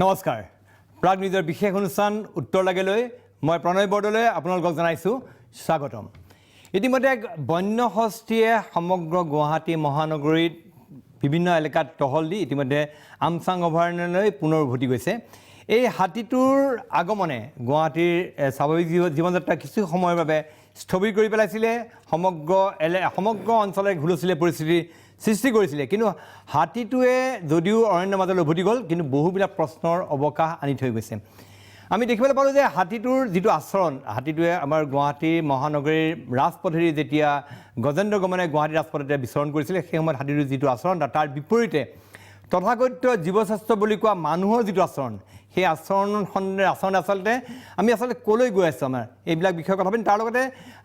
নমস্কাৰ প্ৰাগ নিউজৰ বিশেষ অনুষ্ঠান উত্তৰ লাগেলৈ মই প্ৰণয় বৰদলৈ আপোনালোকক জনাইছোঁ স্বাগতম ইতিমধ্যে বন্য হস্তীয়ে সমগ্ৰ গুৱাহাটী মহানগৰীত বিভিন্ন এলেকাত টহল দি ইতিমধ্যে আমচাং অভয়াৰণ্যলৈ পুনৰ উভতি গৈছে এই হাতীটোৰ আগমনে গুৱাহাটীৰ স্বাভাৱিক জীৱনযাত্ৰা কিছু সময়ৰ বাবে স্থবিৰ কৰি পেলাইছিলে সমগ্ৰ অঞ্চলে ঘুলচিলে পৰিস্থিতি সৃষ্টি কৰিছিলে কিন্তু হাতীটোৱে যদিও অৰণ্যৰ মাজলৈ উভতি গ'ল কিন্তু বহুবিলাক প্ৰশ্নৰ অৱকাশ আনি থৈ গৈছে আমি দেখিবলৈ পালোঁ যে হাতীটোৰ যিটো আচৰণ হাতীটোৱে আমাৰ গুৱাহাটী মহানগৰীৰ ৰাজপথেৰে যেতিয়া গজেন্দ্ৰ গমনে গুৱাহাটী ৰাজপথতে বিচৰণ কৰিছিলে সেই সময়ত হাতীটোৰ যিটো আচৰণ তাৰ বিপৰীতে তথাকথিত জীৱশ্ৰেষ্ঠ বুলি কোৱা মানুহৰ যিটো আচৰণ সেই আচৰণে আচলতে আমি ক'লৈ গৈ আছোঁ আমাৰ এইবিলাক বিষয়ে কথা পাতিম তাৰ লগতে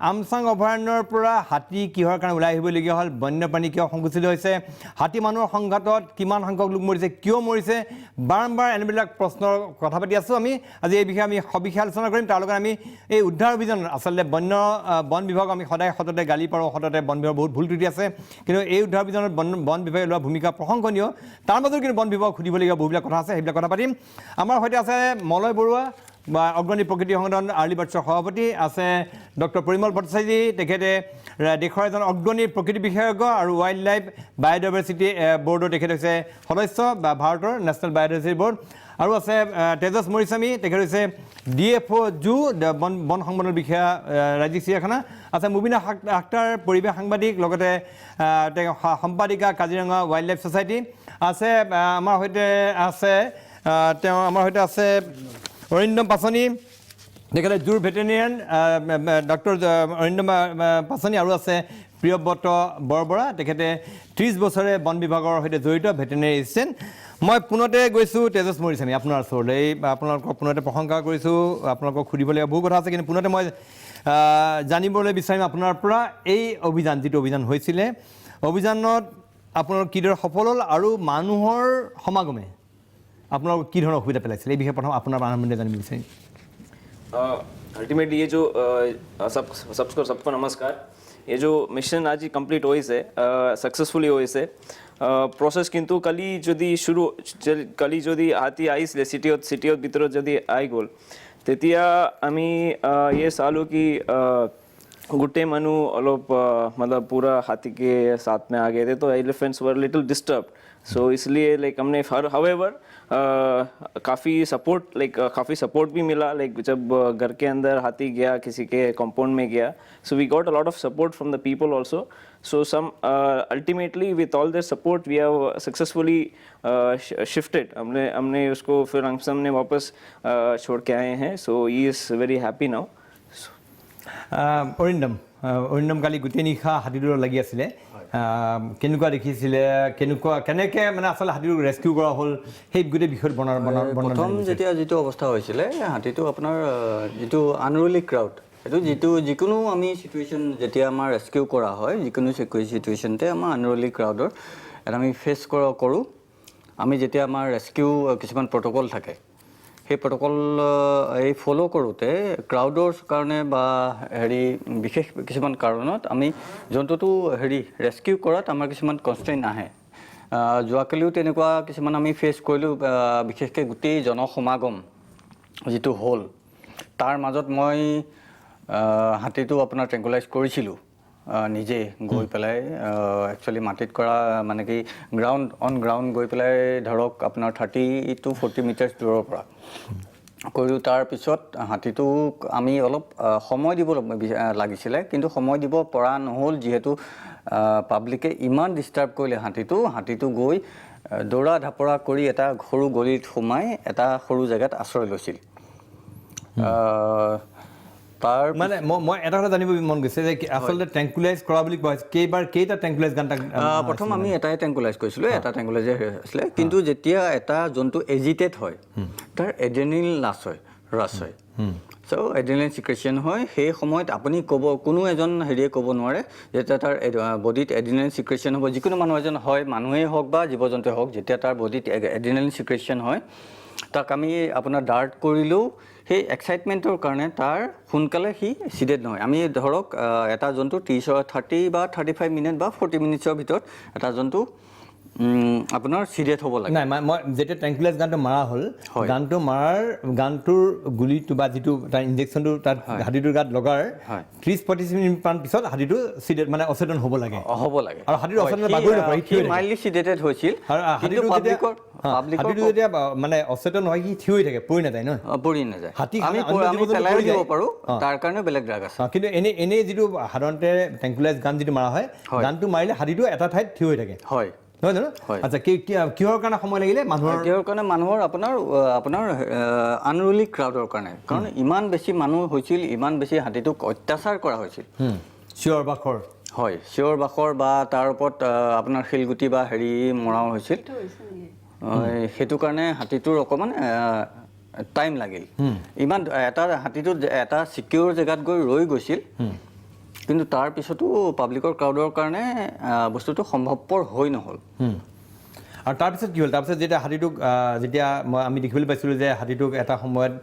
আমচাং অভয়াৰণ্যৰ পৰা হাতী কিহৰ কাৰণে ওলাই আহিবলগীয়া হ'ল বন্যপ্ৰাণী কিয় সংকুচিত হৈছে হাতী মানুহৰ সংঘাতত কিমান সংখ্যক লোক মৰিছে কিয় মৰিছে বাৰম্বাৰ এনেবিলাক প্ৰশ্নৰ কথা পাতি আছোঁ আমি আজি এই বিষয়ে আমি সবিশেষ আলোচনা কৰিম তাৰ লগত আমি এই উদ্ধাৰ অভিযানত আচলতে বন বিভাগ আমি সদায় সততে গালি পাৰোঁ সততে বন বিভাগৰ বহুত ভুল ত্ৰুটি আছে কিন্তু এই উদ্ধাৰ অভিযানত বন বিভাগে লোৱা ভূমিকা প্ৰশংসনীয় তাৰ মাজত কিন্তু বন বিভাগক সুধিবলগীয়া বহুবিলাক কথা আছে সেইবিলাক কথা পাতিম আমাৰ সৈতে আছে মলয় বৰুৱা বা অগ্ৰণী প্ৰকৃতি সংগঠন আৰ্লি বাৰ্ডছৰ সভাপতি আছে ডক্টৰ পৰিমল ভট্টাচাৰ্যী তেখেতে দেশৰ এজন অগ্ৰণী প্ৰকৃতি বিশেষজ্ঞ আৰু ৱাইল্ড লাইফ বায়'ডাইভাৰ্চিটি বৰ্ডৰ তেখেত হৈছে সদস্য বা ভাৰতৰ নেশ্যনেল বায়'ডাইভাৰ্চিটি বৰ্ড আৰু আছে তেজছ মৰিস্বামী তেখেত হৈছে DFO জু বন সংবৰ্ধন বিষয়া ৰাজ্যিক চিৰিয়াখানা আছে মুবিনা আখতাৰ পৰিৱেশ সাংবাদিক লগতে সম্পাদিকা কাজিৰঙা ৱাইল্ড লাইফ ছ'চাইটি আছে আমাৰ সৈতে আছে অৰিন্দম পাছনি তেখেতে জুৰ ভেটেৰিনেৰিয়ান ডক্টৰ অৰিন্দম পাছনি আৰু আছে প্ৰিয়ব্ৰত বৰবৰা তেখেতে 30 বছৰে বন বিভাগৰ সৈতে জড়িত ভেটেৰিনেৰী এছিষ্টেণ্ট মই পুনতে গৈছোঁ তেজছ মৰিস্বামী আপোনাৰ ওচৰলৈ আপোনালোকক পুনতে প্ৰশংসা কৰিছোঁ আপোনালোকক সুধিবলগীয়া বহু কথা আছে কিন্তু পুনতে মই জানিবলৈ বিচাৰিম আপোনাৰ পৰা এই অভিযান যিটো অভিযান হৈছিলে অভিযানত আপোনালোক কিদৰে সফল হ'ল আৰু মানুহৰ সমাগমে আপোনালোক কি ধৰণৰ অসুবিধা পেলাইছিল এই বিষয়ে প্ৰথম আপোনাৰ আৰম্ভণি জানিব বিচাৰিম अल्टीमेटली ये जो सबको नमस्कार ये जो मिशन आज कंप्लीट हुई से सक्सेसफुली हुई से प्रोसेस किंतु कली जदि हाथी आईसले सिटीत भितर जदि आई गल तेतिया आमी ये सालों की गुट्टे मनु अलप मतलब पूरा हाथी के साथ में आ गए थे तो एलिफेंट्स वर लिटिल डिस्टर्ब सो इसलिए लाइक हमने हाउएवर काफ़ी सपोर्ट भी मिला लाइक जब घर के अंदर हाथी गया किसी के कंपाउंड में गया so we got a lot of support from the people also so some ultimately with all their support we have successfully shifted हमने उसको फिर हमने वापस छोड़ के आए हैं so he is very happy now Arindam কালি গোটেই নিশা হাতীটোৰ লাগি আছিলে কেনেকুৱা দেখিছিলে কেনেকৈ মানে আচলতে হাতীটোক ৰেস্কিউ কৰা হ'ল সেই গোটেই বিষয়ত প্ৰথম যেতিয়া যিটো অৱস্থা হৈছিলে হাতীটো আপোনাৰ যিটো আনৰুলি ক্ৰাউড এইটো যিকোনো আমি চিটুৱেশ্যন যেতিয়া আমাৰ ৰেস্কিউ কৰা হয় যিকোনো চিটুৱেশ্যনতে আমাৰ আনৰুলি ক্ৰাউডৰ এটা আমি ফেচ কৰোঁ আমি যেতিয়া আমাৰ ৰেস্কিউ কিছুমান প্ৰট'কল থাকে সেই প্ৰট'কল এই ফ'ল' কৰোঁতে ক্ৰাউডৰ কাৰণে বা বিশেষ কিছুমান কাৰণত আমি জন্তুটো ৰেস্কিউ কৰাত আমাৰ কিছুমান কনষ্ট্ৰেইন আহে যোৱাকালিও তেনেকুৱা কিছুমান আমি ফেচ কৰিলোঁ বিশেষকৈ গোটেই জনসমাগম যিটো হ'ল তাৰ মাজত মই হাতীটো আপোনাৰ ট্ৰেংকুলাইজ কৰিছিলোঁ নিজে গৈ পেলাই একচুৱেলি মাটিত কৰা মানে কি অন গ্ৰাউণ্ড গৈ পেলাই ধৰক আপোনাৰ 30 to 40 মিটাৰ দূৰৰ পৰা কৰিলোঁ তাৰপিছত হাতীটোক আমি অলপ সময় দিব লাগিছিলে কিন্তু সময় দিব পৰা নহ'ল যিহেতু পাব্লিকে ইমান ডিষ্টাৰ্ব কৰিলে হাতীটো গৈ দৌৰা ঢাপৰা কৰি এটা সৰু গলিত সোমাই এটা সৰু জেগাত আশ্ৰয় লৈছিল তাৰ মানে মই এটা কথা জানিব মন গৈছে যে আচলতে ট্ৰেংকুলাইজ কৰা বুলি কোৱা কেইটা ট্ৰেংকুলাইজ গান প্ৰথম আমি এটাই ট্ৰেংকুলাইজ কৰিছিলোঁ এটা ট্ৰেংকুলাইজাৰ আছিলে কিন্তু যেতিয়া এটা জন্তু এজিটেট হয় তাৰ এড্ৰেনেলিন ৰাছ হয় চ' এড্ৰেনেলিন চিক্ৰেশ্যন হয় সেই সময়ত আপুনি কোনো এজন ক'ব নোৱাৰে যেতিয়া তাৰ বডিত এড্ৰেনেলিন চিক্ৰেশ্যন হ'ব যিকোনো মানুহ এজন হয় মানুহেই হওক বা জীৱ জন্তুৱে হওক যেতিয়া তাৰ বডিত এড্ৰেনেলিন চিক্ৰেশ্যন হয় তাক আমি আপোনাৰ ডাৰ্ট কৰিলেও সেই এক্সাইটমেণ্টৰ কাৰণে তাৰ সোনকালে সি চিডেড নহয় আমি ধৰক এটা জন্তু 30 বা 35 মিনিট বা 40 মিনিটৰ ভিতৰত এটা জন্তু আপোনাৰ চিডেড হ'ব লাগে নাই মই যেতিয়া ট্ৰেংকুলাইজ গানটো মাৰা হ'ল গানটো মাৰাৰ গানটোৰ গুলিটো বা যিটো তাৰ ইনজেকশ্যনটো তাত হাতীটোৰ গাত লগাৰ 30-35 মিনিটমান পিছত হাতীটো চিডেড মানে অচেতন হ'ব লাগে আৰু হাতীটো অচেতন বাগৰি নপৰে সি মাইল্ডলি চিডেটেড হৈছিল আৰু হাতীটো যেতিয়া মানে অচেতন হয় সি থিয় হৈ থাকে পৰি নাযায় নহয় পৰি নাযায় হাতী আমি পেলাই দিব পাৰোঁ তাৰ কাৰণে বেলেগ ড্ৰাগ আছে কিন্তু এনেই যিটো সাধাৰণতে ট্ৰেংকুলাইজ গান যিটো মাৰা হয় গানটো মাৰিলে হাতীটো এটা ঠাইত থিয় হৈ থাকে হয় নহয় জানো আচ্ছা কিহৰ কাৰণে সময় লাগিলে মানুহৰ আপোনাৰ আনৰুলি ক্ৰাউডৰ কাৰণে কাৰণ ইমান বেছি মানুহ হৈছিল ইমান বেছি হাতীটোক অত্যাচাৰ কৰা হৈছিল চিঞৰ বাখৰ হয় চিঞৰ বাখৰ বা তাৰ ওপৰত আপোনাৰ শিলগুটি বা হেৰি মৰাও হৈছিল সেইটো কাৰণে হাতীটোৰ অকণমান টাইম লাগিল ইমান এটা হাতীটো এটা ছিকিউৰ জেগাত গৈ ৰৈ গৈছিল কিন্তু তাৰ পিছতো পাব্লিকৰ ক্ৰাউডৰ কাৰণে বস্তুটো সম্ভৱপৰ হৈ নহ'ল আৰু তাৰপিছত কি হ'ল তাৰপিছত যেতিয়া হাতীটোক যেতিয়া আমি দেখিবলৈ পাইছিলোঁ যে হাতীটোক এটা সময়ত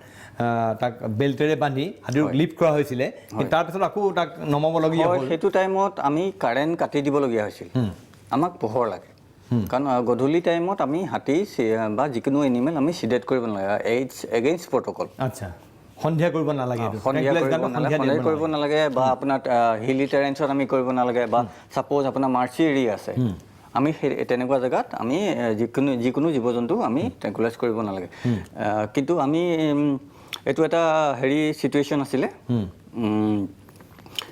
তাক বেল্টেৰে বান্ধি হাতীটোক লিফ্ট কৰা হৈছিলে কিন্তু তাৰপিছত আকৌ তাক নমাবলগীয়া হ'ল সেইটো টাইমত আমি কাৰেণ্ট কাটি দিবলগীয়া হৈছিল আমাক পোহৰ লাগে কাৰণ গধূলি টাইমত আমি হাতী বা যিকোনো এনিমেল আমি চিডেট কৰিব নালাগে এইডছ এগেইনষ্ট প্ৰট'কল আচ্ছা সন্ধিয়া কৰিব নালাগে সন্ধিয়া কৰিব নালাগে বা আপোনাৰ হিলি টেৰেঞ্চত আমি কৰিব নালাগে বা ছাপ'জ আপোনাৰ মাৰ্চি এৰিয়া আছে আমি সেই তেনেকুৱা জেগাত আমি যিকোনো জীৱ জন্তু আমি ট্ৰেংকুলাইজ কৰিব নালাগে কিন্তু আমি এইটো এটা হেৰি চিটুৱেশ্যন আছিলে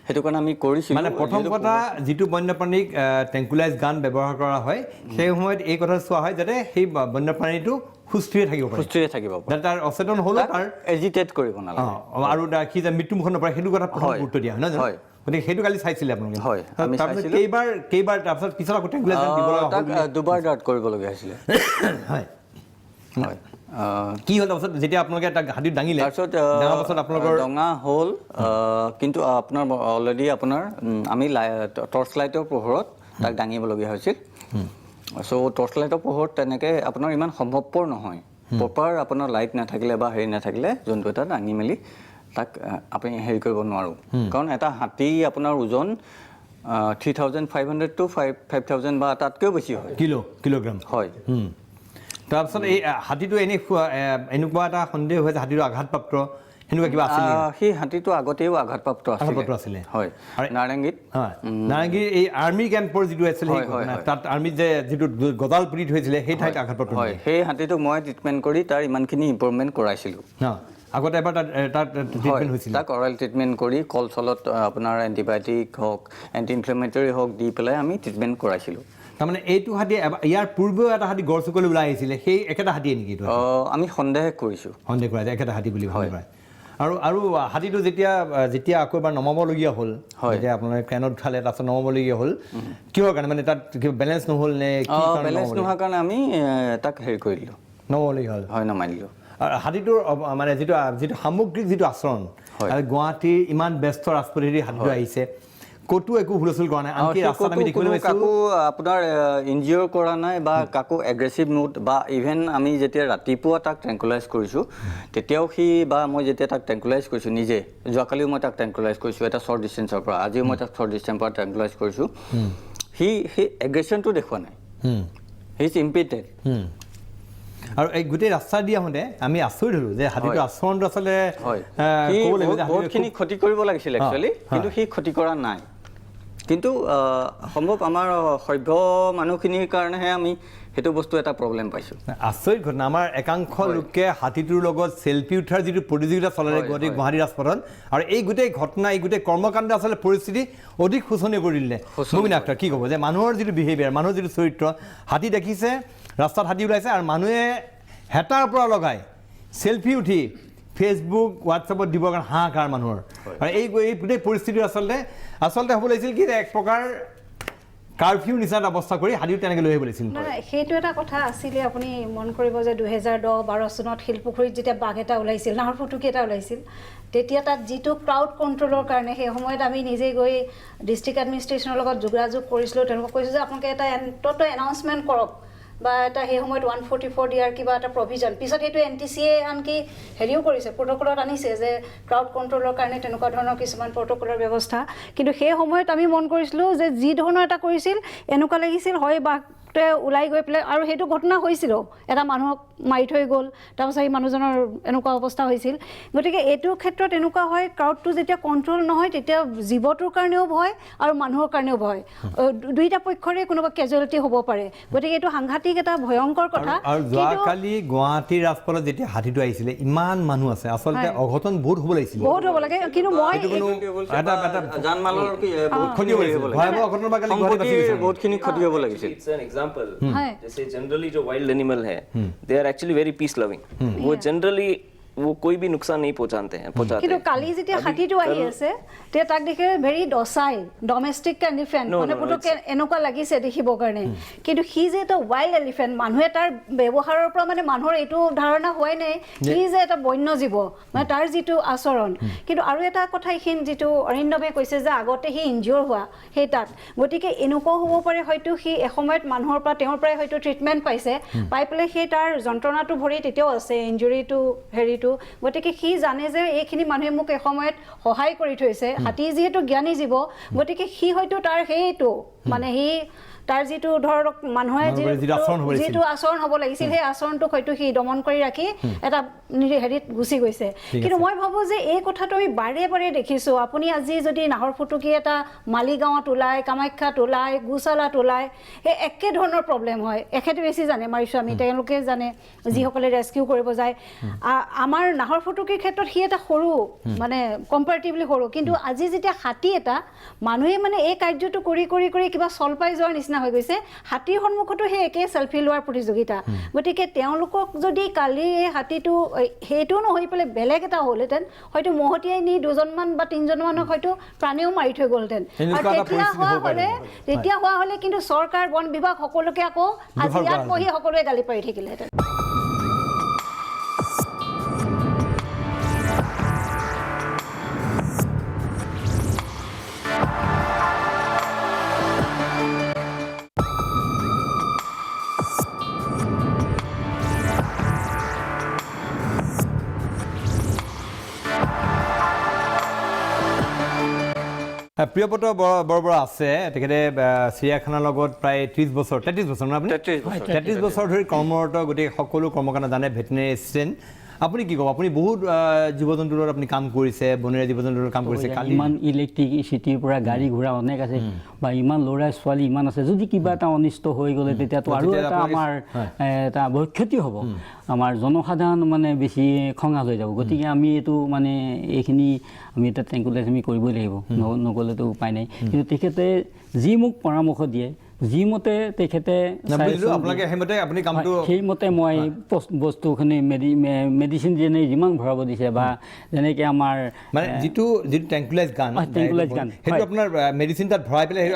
সেইটো কাৰণে আমি কৰিছিলোঁ মানে প্ৰথম কথা যিটো বন্যপ্ৰাণীক ট্ৰেংকুলাইজ গান ব্যৱহাৰ কৰা হয় সেই সময়ত এই কথা চোৱা হয় যাতে সেই বন্যপ্ৰাণীটো সুস্থিৰে থাকিব পাৰে তাৰ অচেতন হ'লেও তাৰ এজিটেট কৰিব নালাগে আৰু সি যে মৃত্যুমুখত নপৰে সেইটো কথা প্ৰথম গুৰুত্ব দিয়া হয় নহয় গতিকে সেইটো কালি চাইছিলে আপোনালোকে হয় তাৰপিছত কেইবাৰ তাৰপিছত পিছত আকৌ ট্ৰেংকুলাইজ গান দিব লগা হ'ল দুবাৰ ডাৰ্ট কৰিবলগীয়া হৈছিলে হয় কি হ'ল তাৰপিছত যেতিয়া আপোনালোকে তাক হাতীত দাঙিলে তাৰপিছত আপোনালোকৰ ডঙা হ'ল কিন্তু আপোনাৰ অলৰেডি আপোনাৰ আমি টৰ্চ লাইটৰ পোহৰত তাক দাঙিবলগীয়া হৈছিল চ' টৰ্চ লাইটৰ পোহৰত তেনেকৈ আপোনাৰ ইমান সম্ভৱপৰ নহয় প্ৰপাৰ আপোনাৰ লাইট নাথাকিলে বা হেৰি নাথাকিলে জন্তু এটা দাঙি মেলি তাক আপুনি হেৰি কৰিব নোৱাৰোঁ কাৰণ এটা হাতী আপোনাৰ ওজন 3,500 to 5,000 বা তাতকৈও বেছি হয় কিলোগ্ৰাম হয় তাৰপিছত এই হাতীটো এনেকুৱা এটা সন্দেহ হৈছে হাতীটো আঘাতপ্ৰাপ্ত সেনেকুৱা কিবা আছিল সেই হাতীটো আগতেও আঘাতপ্ৰাপ্ত আছিলে হয় নাৰেংগীত এই আৰ্মি কেম্পৰ যিটো আছিলে তাত আৰ্মিত যে যিটো গজাল পীড়িত হৈছিলে সেই ঠাইত আঘাতপ্ৰাপ্ত হয় সেই হাতীটোক মই ট্ৰিটমেণ্ট কৰি তাৰ ইমানখিনি ইম্প্ৰুভমেণ্ট কৰাইছিলোঁ আগতে এবাৰ তাত ট্ৰিটমেণ্ট হৈছিল তাক অৰেল ট্ৰিটমেণ্ট কৰি কল চলত আপোনাৰ এণ্টিবায়'টিক হওক এণ্টি ইনফ্লেমেটৰী হওক দি পেলাই আমি ট্ৰিটমেণ্ট কৰাইছিলোঁ তাৰমানে এইটো হাতী ইয়াৰ পূৰ্বেও এটা হাতী গড় চুকলৈ ওলাই আহিছিলে সেই একেটা হাতীয়ে নেকি আমি সন্দেহ কৰা যায় একেটা হাতী বুলি ভাবিব পাৰে আৰু হাতীটো যেতিয়া আকৌ এবাৰ নমাবলগীয়া হ'ল যেতিয়া আপোনালোকে ক্ৰেনত উঠালে তাৰপিছত নমাবলগীয়া হ'ল কিহৰ কাৰণে মানে তাত বেলেঞ্চ নহ'ল নে বেলেঞ্চ নোহোৱাৰ কাৰণে আমি তাক হেৰি কৰি দিলোঁ নমাবলগীয়া হ'ল হয় নমাই দিলোঁ আৰু হাতীটোৰ মানে যিটো সামগ্ৰিক যিটো আচৰণ গুৱাহাটীৰ ইমান ব্যস্ত ৰাজপথেদি হাতীটো আহিছে ক'তো একো হুলস্থুল কৰা নাই আনকি ৰাস্তাত আমি দেখিবলৈ পাইছোঁ কাকো আপোনাৰ ইনজিঅ'ৰ কৰা নাই বা কাকো এগ্ৰেছিভ মুড বা ইভেন আমি যেতিয়া ৰাতিপুৱা তাক ট্ৰেংকুলাইজ কৰিছোঁ তেতিয়াও সি বা মই যেতিয়া তাক ট্ৰেংকুলাইজ কৰিছোঁ নিজে যোৱাকালিও মই তাক ট্ৰেংকুলাইজ কৰিছোঁ এটা শ্বৰ্ট ডিষ্টেঞ্চৰ পৰা আজিও মই তাক শ্বৰ্ট ডিষ্টেঞ্চৰ পৰা ট্ৰেংকুলাইজ কৰিছোঁ সি সেই এগ্ৰেশ্যনটো দেখুওৱা নাই হি ইজ ইম্পিটেড আৰু এই গোটেই ৰাস্তা দি আহোঁতে আমি আচৰিত হ'লোঁ যে হাতীটোৰ আচৰণটো আচলতে বহুতখিনি ক্ষতি কৰিব লাগিছিল একচুৱেলি কিন্তু সি ক্ষতি কৰা নাই কিন্তু সম্ভৱ আমাৰ সভ্য মানুহখিনিৰ কাৰণেহে আমি সেইটো বস্তু এটা প্ৰব্লেম পাইছোঁ আচৰিত ঘটনা আমাৰ একাংশ লোকে হাতীটোৰ লগত চেল্ফি উঠাৰ যিটো প্ৰতিযোগিতা চলালে গুৱাহাটী ৰাজপথত আৰু এই গোটেই ঘটনা এই গোটেই কৰ্মকাণ্ড আচলতে পৰিস্থিতি অধিক শোচনীয় কৰি দিলে মুবিন আখতাৰ কি ক'ব যে মানুহৰ যিটো বিহেভিয়াৰ মানুহৰ যিটো চৰিত্ৰ হাতী দেখিছে ৰাস্তাত হাতী ওলাইছে আৰু মানুহে হেতাৰ পৰা লগাই চেল্ফি উঠি ফেচবুক হোৱাটছএপত দিবৰ কাৰণে হাহাকাৰ মানুহৰ আৰু এই গোটেই পৰিস্থিতি আচলতে হ'ব লাগিছিল কি এক প্ৰকাৰ কাৰফিউ নিচিনা অৱস্থা কৰি হাতীও তেনেকৈ লৈ আহিব লাগিছিল সেইটো এটা কথা আছিলে আপুনি মন কৰিব যে 2010-12 চনত শিলপুখুৰীত যেতিয়া বাঘ এটা ওলাইছিল নাহৰ ফুটুকী এটা ওলাইছিল তেতিয়া তাত যিটো ক্ৰাউড কণ্ট্ৰলৰ কাৰণে সেই সময়ত আমি নিজে গৈ ডিষ্ট্ৰিক্ট এডমিনিষ্ট্ৰেশ্যনৰ লগত যোগাযোগ কৰিছিলোঁ তেওঁলোকক কৈছোঁ যে আপোনালোকে এটা অন্ততঃ এনাউন্সমেণ্ট কৰক বা এটা সেই সময়ত 144 দিয়াৰ কিবা এটা প্ৰভিজন পিছত সেইটো NTCA আনকি হেৰিও কৰিছে প্ৰট'কলত আনিছে যে ক্ৰাউড কণ্ট্ৰলৰ কাৰণে তেনেকুৱা ধৰণৰ কিছুমান প্ৰট'কলৰ ব্যৱস্থা কিন্তু সেই সময়ত আমি মন কৰিছিলোঁ যে যি ধৰণৰ এটা কৰিছিল এনেকুৱা লাগিছিল হয় বাঘটো হাতীটোৱে ওলাই গৈ পেলাই আৰু সেইটো ঘটনা হৈছিল এটা মানুহক মাৰি থৈ গ'ল তাৰপিছত সেই মানুহজনৰ এনেকুৱা অৱস্থা হৈছিল গতিকে এইটো ক্ষেত্ৰত এনেকুৱা হয় ক্ৰাউডটো যেতিয়া কণ্ট্ৰল নহয় তেতিয়া জীৱটোৰ কাৰণেও ভয় আৰু মানুহৰ কাৰণেও ভয় দুইটা পক্ষৰে কোনোবা কেজুৱেলিটি হ'ব পাৰে গতিকে এইটো সাংঘাতিক এটা ভয়ংকৰ কথা আৰু যোৱাকালি গুৱাহাটীৰ ৰাজপথত যেতিয়া হাতীটো আহিছিলে ইমান মানুহ আছে আচলতে অঘটন বহুত হ'ব লাগিছিল বহুত হ'ব লাগে কিন্তু মই জানমালৰ ক্ষতি হ'ব লাগিছিল ভয়াৱহ অঘটনৰ পৰা কালি গুৱাহাটী বাচি গৈছে বহুতখিনি ক্ষতি হ'ব লাগিছিল It's an example. जैसे जनरली जो वाइल्ड एनिमल है they are actually very peace loving वो जनरली वो कोई भी नुकसान नहीं पहुंचाते কিন্তু কালি যেতিয়া হাতীটো আহি আছে তে তাক দেখে ভেৰি ডচাইল ডমেষ্টিক এলিফেণ্ট মানে পুতুকে এনেকুৱা লাগিছে দেখিবৰ কাৰণে কিন্তু সি যে এটা ৱাইল্ড এলিফেণ্ট মানুহে তাৰ ব্যৱহাৰৰ পৰা মানে মানুহৰ এইটো ধাৰণা হোৱাই নাই সি যে এটা বন্য জীৱ মানে তাৰ যিটো আচৰণ কিন্তু আৰু এটা কথা এইখিনি যিটো অৰিন্দমে কৈছে যে আগতে সি ইনজিঅ'ৰ হোৱা সেই তাত গতিকে এনেকুৱাও হ'ব পাৰে হয়তো সি এসময়ত মানুহৰ পৰা তেওঁৰ পৰাই হয়তো ট্ৰিটমেণ্ট পাইছে পাই পেলাই সেই তাৰ যন্ত্ৰণাটো ভৰি তেতিয়াও আছে ইঞ্জুৰিটো হেৰিটো গতিকে সি জানে যে এইখিনি মানুহে মোক এসময়ত সহায় কৰি থৈছে হাতী যিহেতু জ্ঞানী জীৱ গতিকে সি হয়তো তাৰ সেইটো মানে সি তাৰ যিটো ধৰক মানুহে যিটো আচৰণ হ'ব লাগিছিল সেই আচৰণটোক হয়তো সি দমন কৰি ৰাখি এটা হেৰিত গুচি গৈছে কিন্তু মই ভাবোঁ যে এই কথাটো আমি বাৰে বাৰে দেখিছোঁ আপুনি আজি যদি নাহৰফুটুকী এটা মালিগাঁৱত ওলায় কামাখ্যাত ওলায় গোচালাত ওলায় সেই একে ধৰণৰ প্ৰব্লেম হয় এখেতে বেছি জানে মাৰিছোঁ আমি তেওঁলোকে জানে যিসকলে ৰেস্কিউ কৰিব যায় আমাৰ নাহৰফুটুকীৰ ক্ষেত্ৰত সি এটা সৰু মানে কম্পেৰেটিভলি সৰু কিন্তু আজি যেতিয়া হাতী এটা মানুহে মানে এই কাৰ্যটো কৰি কৰি কৰি কিবা চল পাই যোৱাৰ নিচিনা হৈ গৈছে হাতীৰ সন্মুখতো সেই একে চেলফি লোৱাৰ প্ৰতিযোগিতা গতিকে তেওঁলোকক যদি কালি এই হাতীটো সেইটো নহৈ পেলাই বেলেগ এটা হ'লহেঁতেন হয়তো মহতিয়াই নি দুজনমান বা তিনিজনমানক হয়তো প্ৰাণেও মাৰি থৈ গ'লহেঁতেন আৰু তেতিয়া হোৱা হ'লে কিন্তু চৰকাৰ বন বিভাগ সকলোকে আকৌ আজি ইয়াত বহি সকলোৱে গালি পাৰি থাকিলেহেঁতেন প্ৰিয়ব্ৰত বৰবৰা আছে তেখেতে চিৰিয়াখানাৰ লগত প্ৰায় 33 বছৰ ন আপুনি 33 বছৰ ধৰি কৰ্মৰত গোটেই সকলো কৰ্মকাণ্ড জানে ভেটেনেৰি এছিষ্টেণ্ট আপুনি কি ক'ব আপুনি বহুত জীৱ জন্তুৰ লগত আপুনি কাম কৰিছে বনৰীয়া জীৱ জন্তুৰ কাম কৰিছে ইমান ইলেক্ট্ৰিচিটিৰ পৰা গাড়ী ঘোঁৰা অনেক আছে বা ইমান ল'ৰা ছোৱালী ইমান আছে যদি কিবা এটা অনিষ্ট হৈ গ'লে তেতিয়াতো আৰু এটা আমাৰ এটা বহুত ক্ষতি হ'ব আমাৰ জনসাধাৰণ মানে বেছি খঙাল হৈ যাব গতিকে আমি এইটো মানে এইখিনি আমি এটা ট্ৰেংকুলাইজ আমি কৰিবই লাগিব নগ'লেতো উপায় নাই কিন্তু তেখেতে যি মোক পৰামৰ্শ দিয়ে যিমতে তেখেতে সেইমতে মই বস্তুখিনি মেডিচিন যেনে যিমান ভৰাব দিছে বা যেনেকৈ আমাৰ মানে যিটো ট্ৰেংকুলাইজ গান সেইটো আপোনাৰ মেডিচিন তাত ভৰাই পেলাই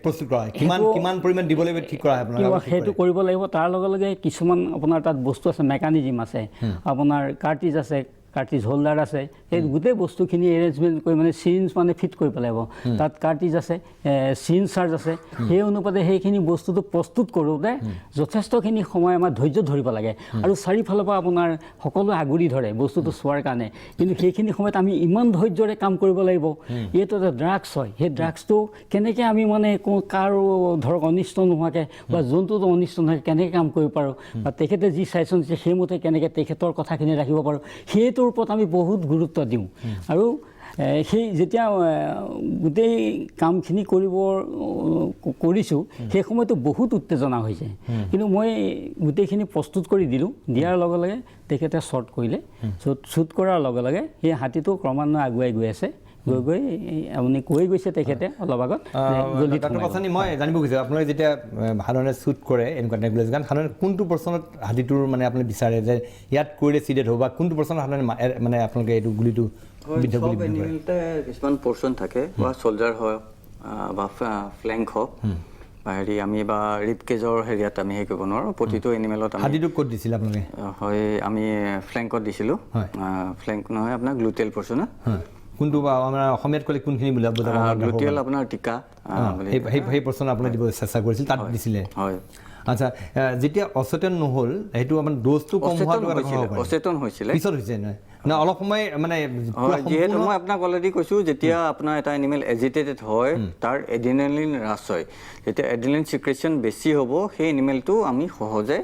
প্ৰস্তুত কৰা হয় কিমান পৰিমাণ দিব লাগিব ঠিক কৰা হয় সেইটো কৰিব লাগিব তাৰ লগে লগে কিছুমান আপোনাৰ তাত বস্তু আছে মেকানিজিম আছে আপোনাৰ কাৰ্টিজ আছে কাৰ্টিজ হোল্ডাৰ আছে সেই গোটেই বস্তুখিনি এৰেঞ্জমেণ্ট কৰি মানে চিৰিঞ্জ মানে ফিট কৰিব লাগিব তাত কাৰ্টিজ আছে চিৰিঞ্জ চাৰ্জ আছে সেই অনুপাতে সেইখিনি বস্তুটো প্ৰস্তুত কৰোঁতে যথেষ্টখিনি সময় আমাৰ ধৈৰ্য ধৰিব লাগে আৰু চাৰিওফালৰ পৰা আপোনাৰ সকলো আগুৰি ধৰে বস্তুটো চোৱাৰ কাৰণে কিন্তু সেইখিনি সময়ত আমি ইমান ধৈৰ্যৰে কাম কৰিব লাগিব এইটো এটা ড্ৰাগছ হয় সেই ড্ৰাগছটো কেনেকৈ আমি মানে কাৰো ধৰক অনিষ্ট নোহোৱাকৈ বা জন্তুটো অনিষ্ট নোহোৱাকৈ কেনেকৈ কাম কৰিব পাৰোঁ বা তেখেতে যি চাইচন দিছে সেইমতে কেনেকৈ তেখেতৰ কথাখিনি ৰাখিব পাৰোঁ সেইটো ওপৰত আমি বহুত গুৰুত্ব দিওঁ আৰু সেই যেতিয়া গোটেই কামখিনি কৰিছোঁ সেই সময়তো বহুত উত্তেজনা হৈছে কিন্তু মই গোটেইখিনি প্ৰস্তুত কৰি দিলোঁ দিয়াৰ লগে লগে তেখেতে শ্বৰ্ট কৰিলে শ্বুট কৰাৰ লগে লগে সেই হাতীটো ক্ৰমান্বয়ে আগুৱাই গৈ আছে গৈ আপুনি কৈ গৈছে তেখেতে অলপ আগত মই জানিব খুজিছোঁ আপোনালোকে যেতিয়া সাধাৰণতে শ্বুট কৰে এনেকুৱা ট্ৰেংকুলাইজ গান সাধাৰণতে কোনটো পৰ্চনত হাতীটোৰ মানে আপুনি বিচাৰে যে ইয়াত কৰিলে চিডেড হ'ব বা কোনটো পৰ্চনত সাধাৰণতে মানে আপোনালোকে এইটো গুলিটো কিছুমান পৰ্চন থাকে বা চলজাৰ হওক বা ফ্লেংক হওক বা হেৰি আমি বা ৰিপ কেজৰ হেৰিয়াত আমি হেৰি কৰিব নোৱাৰোঁ প্ৰতিটো এনিমেলত হাতীটো ক'ত দিছিলে আপোনালোকে হয় আমি ফ্লেংকত দিছিলোঁ ফ্লেংক নহয় আপোনাৰ গ্লুটেল পৰ্চনত কোনটো আমাৰ অসমীয়াত ক'লে কোনখিনি বুজাব গ্লুটেল আপোনাৰ টিকা সেই পৰ্চন আপুনি দিব চেষ্টা কৰিছিল তাত দিছিলে হয় আচ্ছা যেতিয়া অচেতন নহ'ল সেইটো আমাৰ ড'জটো কম হোৱাটো অচেতন হৈছিলে পিছত হৈছে নহয় না অলপ সময় মানে যিহেতু মই আপোনাক অলৰেডি কৈছোঁ যেতিয়া আপোনাৰ এটা এনিমেল এজিটেটেড হয় তাৰ এড্ৰিনেলিন হ্ৰাস হয় যেতিয়া এড্ৰিনেলিন চিক্ৰেশ্যন বেছি হ'ব সেই এনিমেলটো আমি সহজে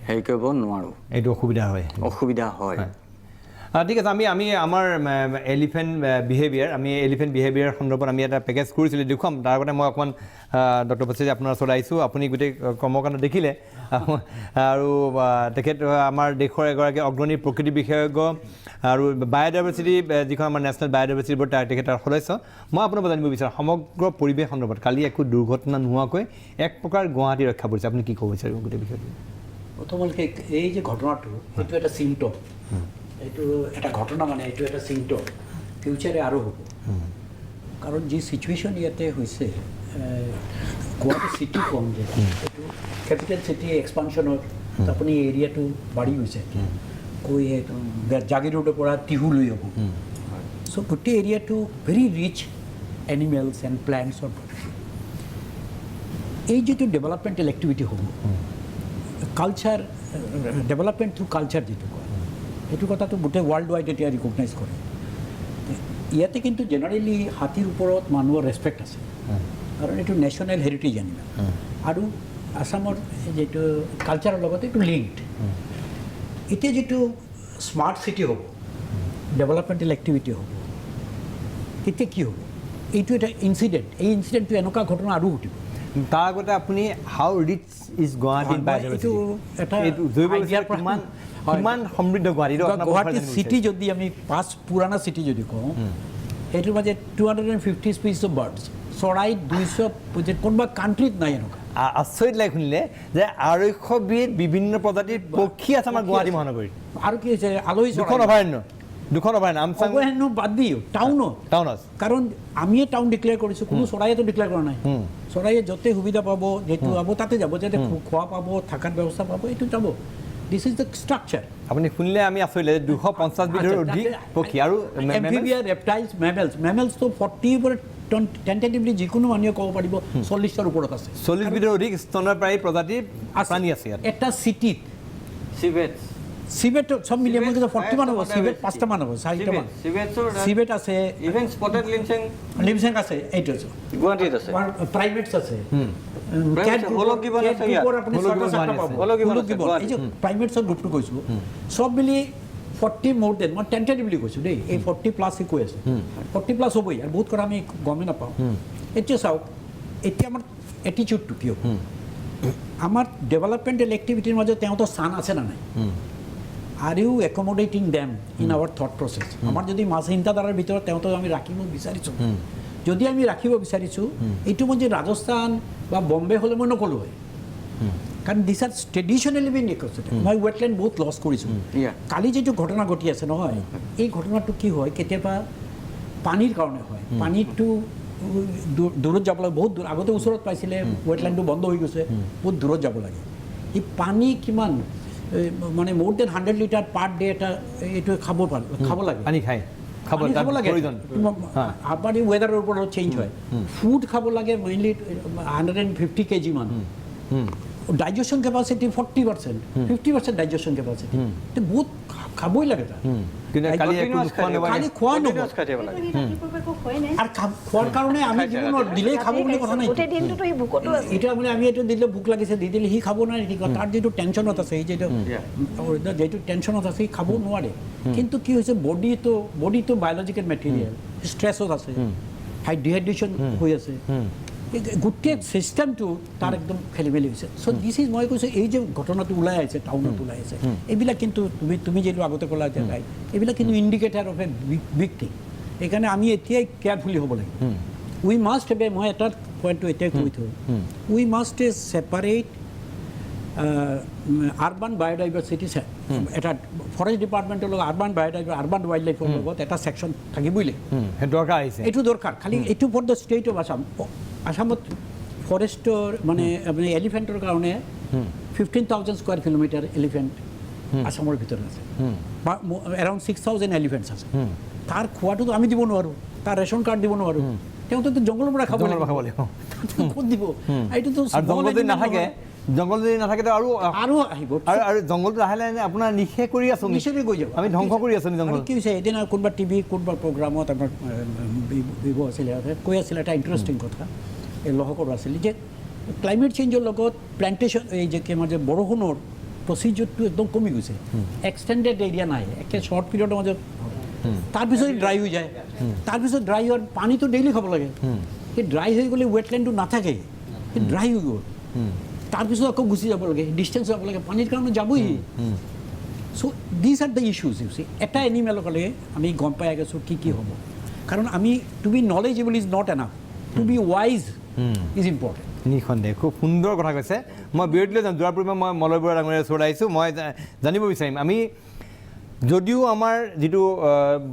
হেৰি কৰিব নোৱাৰোঁ এইটো অসুবিধা হয় ঠিক আছে আমি আমাৰ এলিফেণ্ট বিহেভিয়াৰ সন্দৰ্ভত আমি এটা পেকেজ কৰিছিলোঁ দেখুৱাম তাৰ আগতে মই অকণমান ডক্টৰ বছৰি আপোনাৰ ওচৰত আহিছোঁ আপুনি গোটেই কৰ্মকাণ্ড দেখিলে আৰু তেখেত আমাৰ দেশৰ এগৰাকী অগ্ৰণী প্ৰকৃতি বিশেষজ্ঞ আৰু বায়'ডাইভাৰ্চিটি যিখন আমাৰ নেশ্যনেল বায়'ডাইভাৰ্চিটি বৰ্ড তেখেতৰ সদস্য মই আপোনাক জানিব বিচাৰোঁ সমগ্ৰ পৰিৱেশ সন্দৰ্ভত কালি একো দুৰ্ঘটনা নোহোৱাকৈ এক প্ৰকাৰ গুৱাহাটী ৰক্ষা পৰিছে আপুনি কি ক'ব বিচাৰিব গোটেই বিষয়টো প্ৰথমতে এই যে ঘটনাটো এইটো এটা চিমটম এইটো এটা ঘটনা মানে এইটো এটা চিমটম ফিউচাৰে আৰু হ'ব কাৰণ যি চিটুৱেশ্যন ইয়াতে হৈছে গুৱাহাটী চিটি কম যে এইটো কেপিটেল চিটি এক্সপানশ্যনত আপুনি এৰিয়াটো বাঢ়ি গৈছে কৈ জাগি ৰোডৰ পৰা টিহুলৈ হ'ব চ' গোটেই এৰিয়াটো ভেৰি ৰিচ এনিমেলছ এণ্ড প্লেণ্টছৰ এই যিটো ডেভেলপমেণ্টেল এক্টিভিটি হ'ব কালচাৰ ডেভেলপমেণ্ট থ্ৰু কালচাৰ যিটো কয় সেইটো কথাটো গোটেই ৱৰ্ল্ড ৱাইড এতিয়া ৰিকগনাইজ কৰে ইয়াতে কিন্তু জেনেৰেলি হাতীৰ ওপৰত মানুহৰ ৰেচপেক্ট আছে কাৰণ এইটো নেশ্যনেল হেৰিটেজ এনিমেল আৰু আসামৰ যিটো কালচাৰৰ লগত এইটো লিংকড এতিয়া যিটো স্মাৰ্ট চিটি হ'ব ডেভেলপমেণ্টেল এক্টিভিটি হ'ব তেতিয়া কি হ'ব এইটো এটা ইনচিডেণ্ট এই ইনচিডেণ্টটো এনেকুৱা ঘটনা আৰু ঘটিব তাৰ আগতে আপুনি হাউ ৰিচ ইজ গুৱাহাটী কিমান সমৃদ্ধ গুৱাহাটী চিটি যদি আমি 5 পুৰণা চিটি যদি কওঁ সেইটোৰ মাজে 250 স্পিচিছ অফ বাৰ্ডছ চৰাই 200 কোনোবা কাণ্ট্ৰিত নাই এনেকুৱা আচৰিত লাগে শুনিলে যে 200 বিধ বিভিন্ন প্ৰজাতিৰ পক্ষী আছে আমাৰ গুৱাহাটী মহানগৰীত আৰু কি হৈছে আলহী দুখন অভয়াৰণ্য আমচাং বাদ দিও টাউনত কাৰণ আমিয়ে টাউন ডিক্লেয়াৰ কৰিছোঁ কোনো চৰাইয়েতো ডিক্লেয়াৰ কৰা নাই চৰাইয়ে য'তে সুবিধা পাব যেটো পাব তাতে যাব যাতে খোৱা পাব থকাৰ ব্যৱস্থা পাব এইটো যাব দিছ ইজ দ্য ষ্ট্ৰাকচাৰ আপুনি শুনিলে আমি আচৰিত লাগে 250 বিধৰ অধিক পক্ষী আৰু এম্ফিবিয়া ৰেপটাইলছ মেমেলছটো 40 পৰা টেণ্টেটিভলি যিকোনো মানুহে ক'ব পাৰিব 40ৰ ওপৰত আছে 40 বিধৰ অধিক স্তন্যপায়ী প্ৰজাতিৰ প্ৰাণী আছে ইয়াত এটা চিটিত চিবেট সব মিলি আমাকে 40 মান হ'ব চিবেট 5টা মান হ'ব 4টা মান চিবেট আছে ইভেন স্পটেড লিমচেং আছে এইটো গুৱাহাটীত আছে প্ৰাইভেটছ আছে প্ৰাইভেটছৰ গ্ৰুপটো কৈছোঁ চব মিলি 40 মোৰ দেন মই টেণ্টেটিভলি কৈছোঁ দেই এই 40 প্লাছ কৈ আছে 40 প্লাছ হ'বই আৰু বহুত কথা আমি গমেই নাপাওঁ এতিয়া চাওক এতিয়া আমাৰ এটিটিউডটো কি হ'ব আমাৰ ডেভেলপমেণ্টেল এক্টিভিটিৰ মাজত তেওঁতো স্থান আছে না নাই Are you accommodating them in our thought process? আমাৰ যদি মাছ চিন্তাধাৰাৰ ভিতৰত তেওঁতো আমি ৰাখিব বিচাৰিছোঁ যদি আমি ৰাখিব বিচাৰিছোঁ এইটো মই যে ৰাজস্থান বা বম্বে হ'লে মই নক'লোঁ হয় কাৰণ দিছ আৰ ট্ৰেডিশ্যনেলি বিন ইক'চিষ্টেম মই ৱেটলেণ্ড বহুত লছ কৰিছোঁ কালি যিটো ঘটনা ঘটি আছে নহয় এই ঘটনাটো কি হয় কেতিয়াবা পানীৰ কাৰণে হয় পানীটো দূৰত যাব লাগে বহুত দূৰ আগতে ওচৰত পাইছিলে ৱেটলেণ্ডটো বন্ধ হৈ গৈছে বহুত দূৰত যাব লাগে এই পানী কিমান মানে মোৰ দেন 100 লিটাৰ পাৰ ডে এটা এইটো খাব লাগে পানী খাব লাগে আমাৰ ৱেডাৰৰ ওপৰত চেঞ্জ হয় ফুড খাব লাগে মেইনলি 150 কেজি মান ডাইজেশ্যন কেপাচিটি 40% 50% ডাইজেশ্যন কেপাচিটি বহুত খাবই লাগে তাৰ খালি খোৱা নহয় আৰু খোৱাৰ কাৰণে আমি জীৱনত দিলেই খাব বুলি কথা নাই এতিয়া মানে আমি এইটো দিলে ভোক লাগিছে দি দিলে সি খাব নোৱাৰে তাৰ যিটো টেনশ্যনত আছে যিটো টেনশ্যনত আছে সি খাব নোৱাৰে কিন্তু কি হৈছে বডিটো বায়'লজিকেল মেটেৰিয়েল ষ্ট্ৰেছত আছে ডিহাইড্ৰেশ্যন হৈ আছে গোটেই চিষ্টেমটো তাৰ একদম খেলি মেলি হৈছে চ' দিছ ইজ মই কৈছোঁ এই যে ঘটনাটো ওলাই আহিছে টাউনত ওলাই আহিছে এইবিলাক কিন্তু তুমি যিটো আগতে ক'লা এতিয়া নাই এইবিলাক কিন্তু ইণ্ডিকেটাৰ অফ এ বিগ থিং সেইকাৰণে আমি এতিয়াই কেয়াৰফুলি হ'ব লাগিব উই মাষ্ট হেভ মই এটা পইণ্টটো এতিয়াই কৈ থওঁ উই মাষ্ট ছেপাৰেট আৰ্বান বায়'ডাইভাৰ্চিটি এটা ফৰেষ্ট ডিপাৰ্টমেণ্টৰ লগত আৰ্বান আৰ্বান ৱাইল্ড লাইফৰ লগত এটা ছেকশ্যন থাকিবই লাগিব এইটো দৰকাৰ খালি এইটো for the state of Assam আসামত ফৰেষ্টৰ মানে আপুনি এলিফেণ্টৰ কাৰণে 15,000 স্কুৱাৰ কিলোমিটাৰ এলিফেণ্ট আসামৰ ভিতৰত আছে এৰাউণ্ড 6,000 এলিফেণ্টছ আছে তাৰ খোৱাটোতো আমি দিব নোৱাৰোঁ তাৰ ৰেচন কাৰ্ড দিব নোৱাৰোঁ তেওঁতো জংঘলৰ পৰা খাব লাগিব ক'ত দিব এইটোতো নাথাকে জংঘল যদি নাথাকে আৰু আৰু আহিব আৰু জংঘলটো লাহে লাহে আপোনাৰ নিশেষ কৰি আছোঁ নিশ্চয় গৈ যাব আমি ধ্বংস কৰি আছোঁ জংঘল কি হৈছে এদিন কোনোবা টিভি কোনোবা প্ৰগ্ৰামত আমাৰ বিভু আছিলে কৈ আছিলে এটা ইণ্টাৰেষ্টিং কথা এই লহকৰ আছিলে যে ক্লাইমেট চেঞ্জৰ লগত প্লেণ্টেশ্যন এই যে কি আমাৰ যে বৰষুণৰ প্ৰচিডিউৰটো একদম কমি গৈছে এক্সটেণ্ডেড এৰিয়া নাই একে শ্বৰ্ট পিৰিয়ডৰ মাজত তাৰপিছত ড্ৰাই হৈ যায় তাৰপিছত ড্ৰাই হোৱাৰ পানীটো ডেইলি খাব লাগে সেই ড্ৰাই হৈ গ'লে ৱেটলেণ্ডটো নাথাকে সেই ড্ৰাই হৈ গ'ল তাৰপিছত আকৌ গুচি যাব লাগে ডিষ্টেঞ্চ যাব লাগে পানীৰ কাৰণে যাবই so' these are the issues you see এটা এনিমেলৰ কাৰণে আমি গম পাই গৈছোঁ কি হ'ব কাৰণ আমি to be knowledgeable is not enough to be wise is important নিঃসন্দেহে খুব সুন্দৰ কথা কৈছে মই বিৰতিলৈ যাম যোৱাৰ পূৰ্বে মই মলয় বৰুৱা ডাঙৰীয়াৰ ওচৰত আহিছোঁ মই জানিব বিচাৰিম আমি যদিও আমাৰ যিটো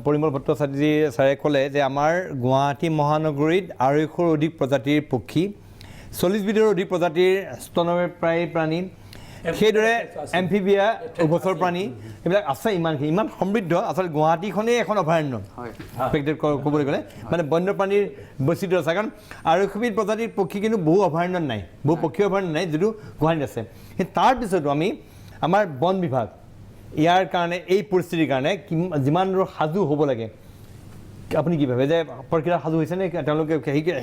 পৰিমল ভট্টাচাৰ্যী ছাৰে ক'লে যে আমাৰ গুৱাহাটী মহানগৰীত 250ৰ অধিক প্ৰজাতিৰ পক্ষী 40 বিধৰ অধিক প্ৰজাতিৰ স্তন্যপায়ী প্ৰাণী সেইদৰে এম্ফিবিয়া উভচৰ প্ৰাণী এইবিলাক আছে ইমানখিনি ইমান সমৃদ্ধ আচলতে গুৱাহাটীখনেই এখন অভয়াৰণ্য ক'বলৈ গ'লে মানে বন্যপ্ৰাণীৰ বৈচিত্ৰ আছে কাৰণ 200 প্ৰজাতিৰ পক্ষী কিন্তু বহু অভয়াৰণ্যত নাই বহু পক্ষী অভয়াৰণ্য নাই যিটো গুৱাহাটীত আছে সেই তাৰপিছতো আমি আমাৰ বন বিভাগ ইয়াৰ কাৰণে এই পৰিস্থিতিৰ কাৰণে যিমান দূৰ সাজু হ'ব লাগে আপুনি কি ভাবে যে প্ৰক্ৰিয়া সাজু হৈছেনে তেওঁলোকে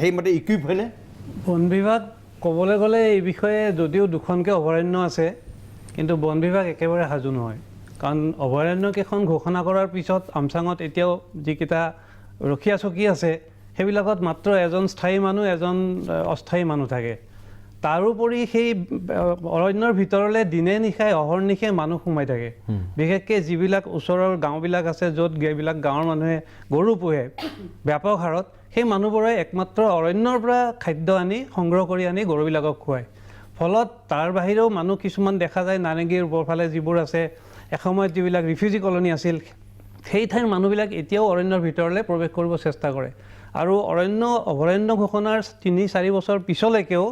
সেইমতে ইকুইপ হয়নে বন বিভাগ ক'বলৈ গ'লে এই বিষয়ে যদিও দুখনকৈ অভয়াৰণ্য আছে কিন্তু বন বিভাগ একেবাৰে সাজু নহয় কাৰণ অভয়াৰণ্যকেইখন ঘোষণা কৰাৰ পিছত আমচাঙত এতিয়াও যিকেইটা ৰখীয়া চকী আছে সেইবিলাকত মাত্ৰ এজন স্থায়ী মানুহ এজন অস্থায়ী মানুহ থাকে তাৰোপৰি সেই অৰণ্যৰ ভিতৰলৈ দিনে নিশাই অহৰ্নিশে মানুহ সোমাই থাকে বিশেষকৈ যিবিলাক ওচৰৰ গাঁওবিলাক আছে য'ত এইবিলাক গাঁৱৰ মানুহে গৰু পোহে ব্যাপক হাৰত সেই মানুহবোৰে একমাত্ৰ অৰণ্যৰ পৰা খাদ্য আনি সংগ্ৰহ কৰি আনি গৰুবিলাকক খুৱায় ফলত তাৰ বাহিৰেও মানুহ কিছুমান দেখা যায় নাৰেংগীৰ ওপৰফালে যিবোৰ আছে এসময়ত যিবিলাক ৰিফিউজি কলনী আছিল সেই ঠাইৰ মানুহবিলাক এতিয়াও অৰণ্যৰ ভিতৰলৈ প্ৰৱেশ কৰিব চেষ্টা কৰে আৰু অভয়াৰণ্য ঘোষণাৰ 3-4 বছৰ পিছলৈকেও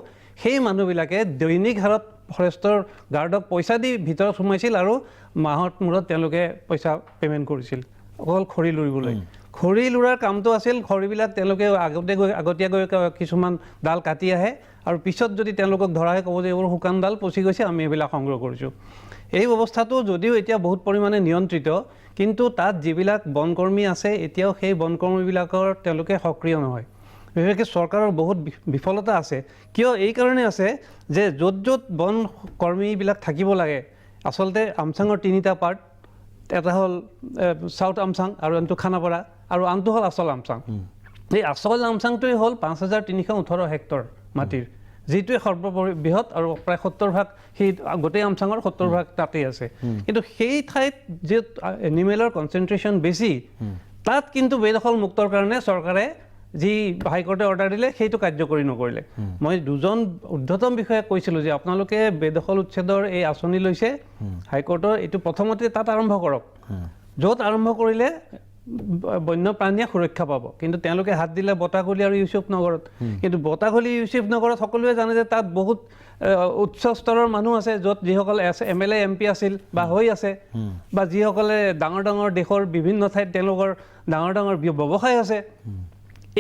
সেই মানুহবিলাকে দৈনিক হাৰত ফৰেষ্টৰ গাৰ্ডক পইচা দি ভিতৰত সোমাইছিল আৰু মাহৰ মূৰত তেওঁলোকে পইচা পে'মেণ্ট কৰিছিল অকল খৰি লুৰিবলৈ খৰি লুৰাৰ কামটো আছিল খৰিবিলাক তেওঁলোকে আগতীয়াকৈ কিছুমান ডাল কাটি আহে আৰু পিছত যদি তেওঁলোকক ধৰা হয় ক'ব যে এইবোৰ শুকান ডাল পচি গৈছে আমি এইবিলাক সংগ্ৰহ কৰিছোঁ এই ব্যৱস্থাটো যদিও এতিয়া বহুত পৰিমাণে নিয়ন্ত্ৰিত কিন্তু তাত যিবিলাক বনকৰ্মী আছে এতিয়াও সেই বনকৰ্মীবিলাকৰ তেওঁলোকে সক্ৰিয় নহয় বিশেষকৈ চৰকাৰৰ বহুত বিফলতা আছে কিয় এই কাৰণে আছে যে য'ত য'ত বন কৰ্মীবিলাক থাকিব লাগে আচলতে আমচাঙৰ 3টা পাৰ্ট এটা হ'ল চাউথ আমচাং আৰু আনটো খানাপাৰা আৰু আনটো হ'ল আচল আমচাং এই আচল আমচাংটোৱে হ'ল 5318 হেক্টৰ মাটিৰ যিটোৱে সৰ্ববৃহৎ আৰু প্ৰায় 70% সেই গোটেই আমচাঙৰ 70% তাতেই আছে কিন্তু সেই ঠাইত য'ত এনিমেলৰ কনচেনট্ৰেশ্যন বেছি তাত কিন্তু বেদখল মুক্তৰ কাৰণে চৰকাৰে যি হাইকোৰ্টে অৰ্ডাৰ দিলে সেইটো কাৰ্যকৰী নকৰিলে মই দুজন ঊৰ্ধ্বতম বিষয়াক কৈছিলোঁ যে আপোনালোকে বেদখল উচ্ছেদৰ এই আঁচনি লৈছে হাইকোৰ্টৰ এইটো প্ৰথমতে তাত আৰম্ভ কৰক য'ত আৰম্ভ কৰিলে বন্যপ্ৰাণীয়ে সুৰক্ষা পাব কিন্তু তেওঁলোকে হাত দিলে বটাকলি আৰু ইউচুফ নগৰত কিন্তু বটাকলি ইউচুফ নগৰত সকলোৱে জানে যে তাত বহুত উচ্চ স্তৰৰ মানুহ আছে য'ত যিসকলে MLA MP আছিল বা হৈ আছে বা যিসকলে ডাঙৰ ডাঙৰ দেশৰ বিভিন্ন ঠাইত তেওঁলোকৰ ডাঙৰ ডাঙৰ ব্যৱসায় আছে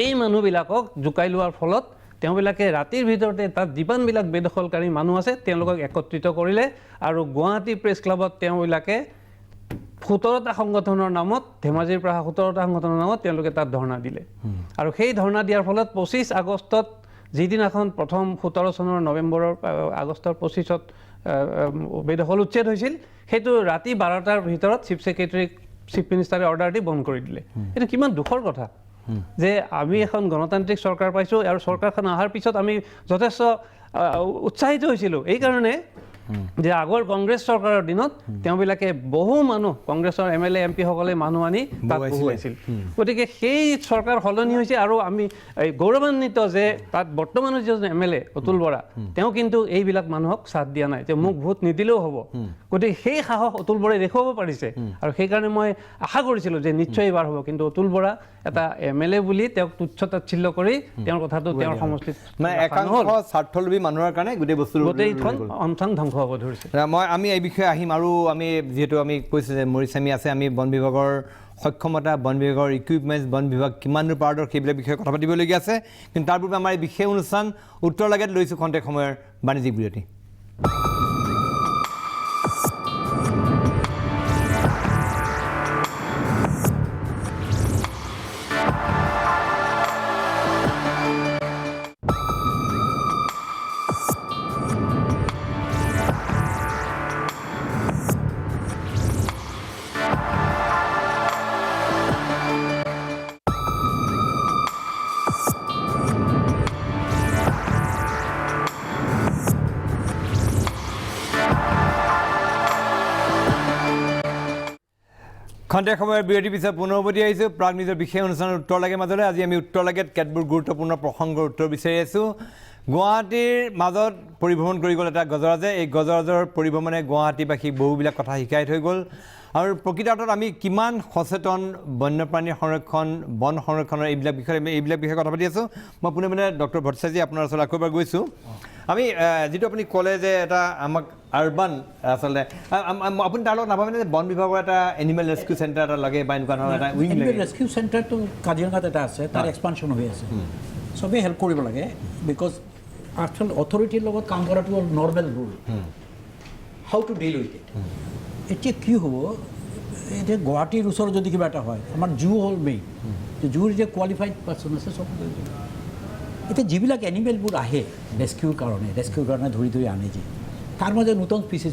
এই মানুহবিলাকক জোকাই লোৱাৰ ফলত তেওঁবিলাকে ৰাতিৰ ভিতৰতে তাত যিমানবিলাক বেদখলকাৰী মানুহ আছে তেওঁলোকক একত্ৰিত কৰিলে আৰু গুৱাহাটী প্ৰেছ ক্লাবত তেওঁবিলাকে 17টা সংগঠনৰ নামত ধেমাজিৰ পৰা 17টা সংগঠনৰ নামত তেওঁলোকে তাত ধৰ্ণা দিলে আৰু সেই ধৰ্ণা দিয়াৰ ফলত 25 আগষ্টত যিদিনাখন প্ৰথম 17 চনৰ নৱেম্বৰৰ আগষ্টৰ 25ত বেদখল উচ্ছেদ হৈছিল সেইটো ৰাতি 12টাৰ ভিতৰত চিফ মিনিষ্টাৰে অৰ্ডাৰ দি বন্ধ কৰি দিলে এইটো কিমান দুখৰ কথা যে আমি এখন গণতান্ত্ৰিক চৰকাৰ পাইছোঁ আৰু চৰকাৰখন অহাৰ পিছত আমি যথেষ্ট উৎসাহিত হৈছিলোঁ এইকাৰণে যে আগৰ কংগ্ৰেছ চৰকাৰৰ দিনত তেওঁবিলাকে বহু মানুহ কংগ্ৰেছৰ MLA MP সকলে মানুহ আনি তাত বহুৱাইছিল গতিকে সেই চৰকাৰ সলনি হৈছে আৰু আমি গৌৰৱান্বিত যে তাত বৰ্তমানৰ যিজন MLA অতুল বৰা তেওঁ কিন্তু এইবিলাক মানুহক সাথ দিয়া নাই যে মোক ভোট নিদিলেও হ'ব গতিকে সেই সাহস অতুল বৰাই দেখুৱাব পাৰিছে আৰু সেইকাৰণে মই আশা কৰিছিলোঁ যে নিশ্চয় এইবাৰ হ'ব কিন্তু অতুল বৰা এটা MLA বুলি তেওঁক তুচ্ছ তাচ্ছিল্য কৰি তেওঁৰ কথাটো তেওঁৰ সমষ্টিত মানে একাংশ স্বাৰ্থলোভী মানুহৰ কাৰণে গোটেই বস্তুটো গোটেইখন আমচাং ধ্বংস হ'ব ধৰিছে আমি এই বিষয়ে আহিম আৰু আমি যিহেতু আমি কৈছোঁ যে মৰিচামি আছে আমি বন বিভাগৰ সক্ষমতা বন বিভাগৰ ইকুইপমেণ্টছ বন বিভাগ কিমান দূৰ পাৰদৰ্শী সেইবিলাক বিষয়ে কথা পাতিবলগীয়া আছে কিন্তু তাৰ পূৰ্বে আমাৰ এই বিশেষ অনুষ্ঠান উত্তৰ লাগেত লৈছোঁ খন্তেক সময়ৰ বাণিজ্যিক বিৰতি খন্তেক সময়ৰ বিৰতিৰ পিছত পুনৰ উভতি আহিছোঁ প্ৰাগ নিজৰ বিশেষ অনুষ্ঠানৰ উত্তৰ লাগে মাজলৈ। আজি আমি উত্তৰ লাগেত কেতবোৰ গুৰুত্বপূৰ্ণ প্ৰসংগৰ উত্তৰ বিচাৰি আছোঁ। গুৱাহাটীৰ মাজত পৰিভ্ৰমণ কৰি গ'ল এটা গজৰাজে। এই গজৰাজৰ পৰিভ্ৰমণে গুৱাহাটীবাসীক বহুবিলাক কথা শিকাই থৈ গ'ল আৰু প্ৰকৃতাৰ্থত আমি কিমান সচেতন বন্যপ্ৰাণী সংৰক্ষণ, বন সংৰক্ষণৰ এইবিলাক বিষয়ে কথা পাতি আছোঁ। মই পোনে পোনে ডক্টৰ ভট্টাচাৰ্যজী আপোনাৰ ওচৰত আকৌ এবাৰ গৈছোঁ। আমি যিটো আপুনি ক'লে যে এটা আমাক আৰবান আচলতে আপুনি তাৰ লগত নাভাবেনে যে বন বিভাগৰ এটা এনিমেল ৰেস্কিউ চেণ্টাৰ এটা লাগে বা এনেকুৱা ধৰণৰ এটা উইং লাগে? ৰেস্কিউ চেণ্টাৰটো কাজিৰঙাত এটা আছে, তাৰ এক্সপানশ্যন হৈ আছে। চবেই হেল্প কৰিব লাগে, বিকজ আচল অথৰিটিৰ লগত কাম কৰাটো হ'ল normal rule, how to deal with it. এতিয়া কি হ'ব, এতিয়া গুৱাহাটীৰ ওচৰত যদি কিবা এটা হয়, আমাৰ জু হ'ল মেইন, জুৰ এতিয়া কোৱালিফাইড পাৰ্চন আছে চব। এতিয়া যিবিলাক এনিমেলবোৰ আহে ৰেস্কিউৰ কাৰণে ধৰি ধৰি আনে যে, তাৰ মাজে নতুন স্পিচিছ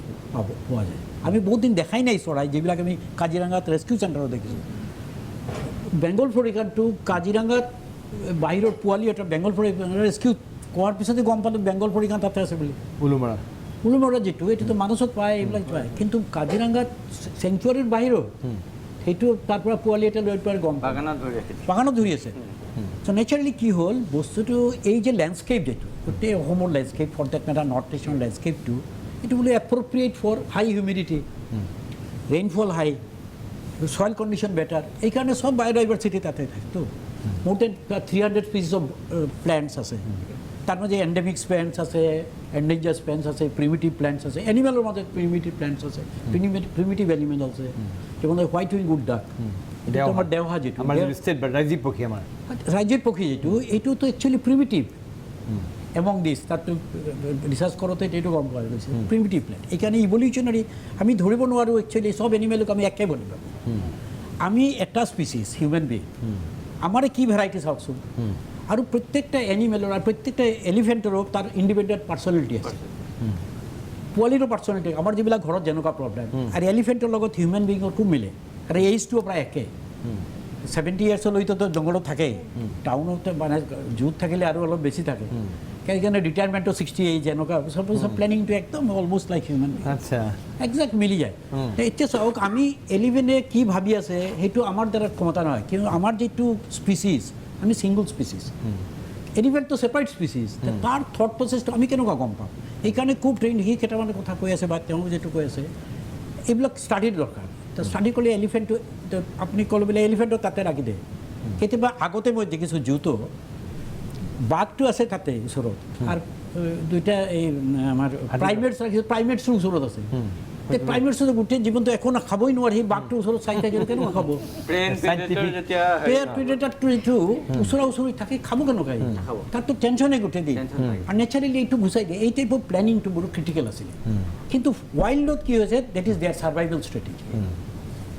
পোৱা যায়। আমি বহুত দিন দেখাই নাই চৰাই, যিবিলাক আমি কাজিৰঙাত ৰেস্কিউ চেণ্টাৰত দেখিছোঁ। বেংগল ফৰিকানটো কাজিৰঙাত বাহিৰৰ পোৱালি এটা বেংগল ফৰিকান ৰেস্কিউ কৰাৰ পিছতে গম পালোঁ বেংগল ফৰিকান তাতে আছে বুলি। উলুমৰা যিটো এইটোতো মানসত পায়, এইবিলাক পায়, কিন্তু কাজিৰঙাত চেংচুৱাৰীৰ বাহিৰত সেইটো তাৰ পৰা পোৱালি এটা লৈ পেলাই গম বাগানত ধৰি আছে। চ' নেচাৰেলি কি হ'ল বস্তুটো, এই যে লেণ্ডস্কেপ যিটো গোটেই অসমৰ landscape, for that matter north ইষ্টৰ লেণ্ডস্কেপটো, এইটো বোলে appropriate for high humidity, rainfall high, soil condition better. এইকাৰণে চব বায়'ডাইভাৰ্চিটি তাতে থাকেতো। মোৰ দেন 300 স্পিচিছ অফ প্লেণ্টছ আছে। তাৰ মাজে এণ্ডেমিক প্লেণ্টছ আছে, এণ্ডেঞ্জাৰ্ড প্লেণ্টছ আছে, প্ৰিমিটিভ প্লেণ্টছ আছে, এনিমেলৰ মাজত প্ৰিমিটিভ প্লেণ্টছ আছে, প্ৰিমিটিভ এনিমেল আছে, যেনে হোৱাইট উইং গুড ডাক, এইটো আমাৰ দেওহা যিটো ৰাজ্যিক পক্ষী, আমাৰ ৰাজ্যিক পক্ষী যিটো, এইটোতো একচুৱেলি প্ৰিমিটিভ এমং দিছ। তাতো ৰিচাৰ্চ কৰোঁতে এইটো গম পোৱা গৈছে প্ৰিমিটিভ প্লেণ্ট। এইকাৰণে ইভলিউচনাৰী আমি ধৰিব নোৱাৰোঁ একচুৱেলি চব এনিমেলক আমি একে বুলি ভাবোঁ। আমি এটা স্পিচিছ হিউমেন বিং, আমাৰে কি ভেৰাইটি চাওকচোন। আৰু প্ৰত্যেকটা এনিমেলৰ আৰু প্ৰত্যেকটা এলিফেণ্টৰো তাৰ ইণ্ডিপেণ্ডেণ্ট পাৰ্চনেলিটি আছে, পোৱালিৰো পাৰ্চনেলিটি। আমাৰ যিবিলাক ঘৰত যেনেকুৱা প্ৰব্লেম, আৰু এলিফেণ্টৰ লগত হিউমেন বিঙৰ খুব মিলে, আৰু এইজটো প্ৰায় একে। 70 ইয়াৰ্ছলৈতো জংঘলত থাকেই, টাউনতে মানে জুত থাকিলে আৰু অলপ বেছি থাকে। সেইকাৰণে ৰিটায়াৰমেণ্টটো 60 এজ এনেকুৱা চব প্লেনিংটো একদম অলমষ্ট লাইক হিউমেন। আচ্ছা, একজেক্ট মিলি যায়। এতিয়া চাওক আমি এলিভেনে কি ভাবি আছে সেইটো আমাৰ দ্বাৰা ক্ষমতা নহয়, কিন্তু আমাৰ যিটো স্পিচিছ, আমি ছিংগল স্পিচিছ, এলিভেণ্টটো ছেপাৰেট স্পিচিছ, তাৰ থট প্ৰচেছটো আমি কেনেকুৱা গম পাম? সেইকাৰণে খুব ট্ৰেইন সি কেইটামান কথা কৈ আছে বা তেওঁ যিটো কৈ আছে, এইবিলাক ষ্টাডিৰ দৰকাৰ। তো ষ্টাডি কৰিলে এলিফেণ্টটো আপুনি ক'লে বোলে এলিফেণ্টটো তাতে ৰাখি দিয়ে। কেতিয়াবা আগতে মই দেখিছোঁ জুতো বাঘটো আছে তাতে ওচৰত, আৰু দুইটা এই আমাৰ প্ৰাইমেটছ ৰাখিছোঁ, প্ৰাইমেটছৰ ওচৰত আছে। প্ৰাইমেটছটো গোটেই জীৱনটো একো খাবই নোৱাৰে, সেই বাঘটোৰ ওচৰত চাই থাকিলে কেনেকুৱা খাব? প্ৰেডেটৰটো এইটো ওচৰা ওচৰি থাকি খাব কেনেকুৱা? তাততো টেনশ্যনে গোটেই দিয়ে, আৰু নেচাৰেলি এইটো গুচাই দিয়ে। এই টাইপৰ প্লেনিংটো বহুত ক্ৰিটিকেল আছিলে। কিন্তু ৱাইল্ডত কি হৈছে, that is their survival strategy.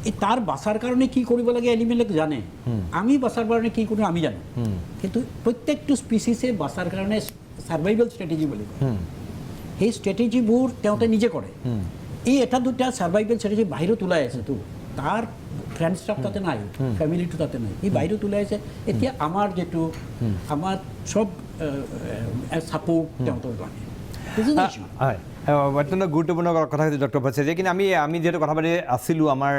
এই তাৰ বাচাৰ কাৰণে কি কৰিব লাগে এনিমেলক জানে, আমি বাচাৰ কাৰণে কি কৰোঁ আমি জানো। কিন্তু প্ৰত্যেকটো স্পিচিছে বাচাৰ কাৰণে ছাৰ্ভাইভেল ষ্ট্ৰেটেজি বুলি কয়। সেই ষ্ট্ৰেটেজিবোৰ তেওঁতে নিজে কৰে। এই এটা দুটা ছাৰ্ভাইভেল ষ্ট্ৰেটেজি বাহিৰত ওলাই আছেতো, তাৰ ফ্ৰেণ্ড ষ্টাফ তাতে নাই, ফেমিলিটো তাতে নাই, এই বাহিৰত ওলাই আছে। এতিয়া আমাৰ যিটো আমাৰ চব ছাপোৰ্ট তেওঁতৰ কাৰণে। হয়, অত্যন্ত গুৰুত্বপূৰ্ণ কথা কৈছে ডক্টৰ ভট্টাচাৰ্যই। কিন্তু আমি যিহেতু কথা পাতি আছিলোঁ আমাৰ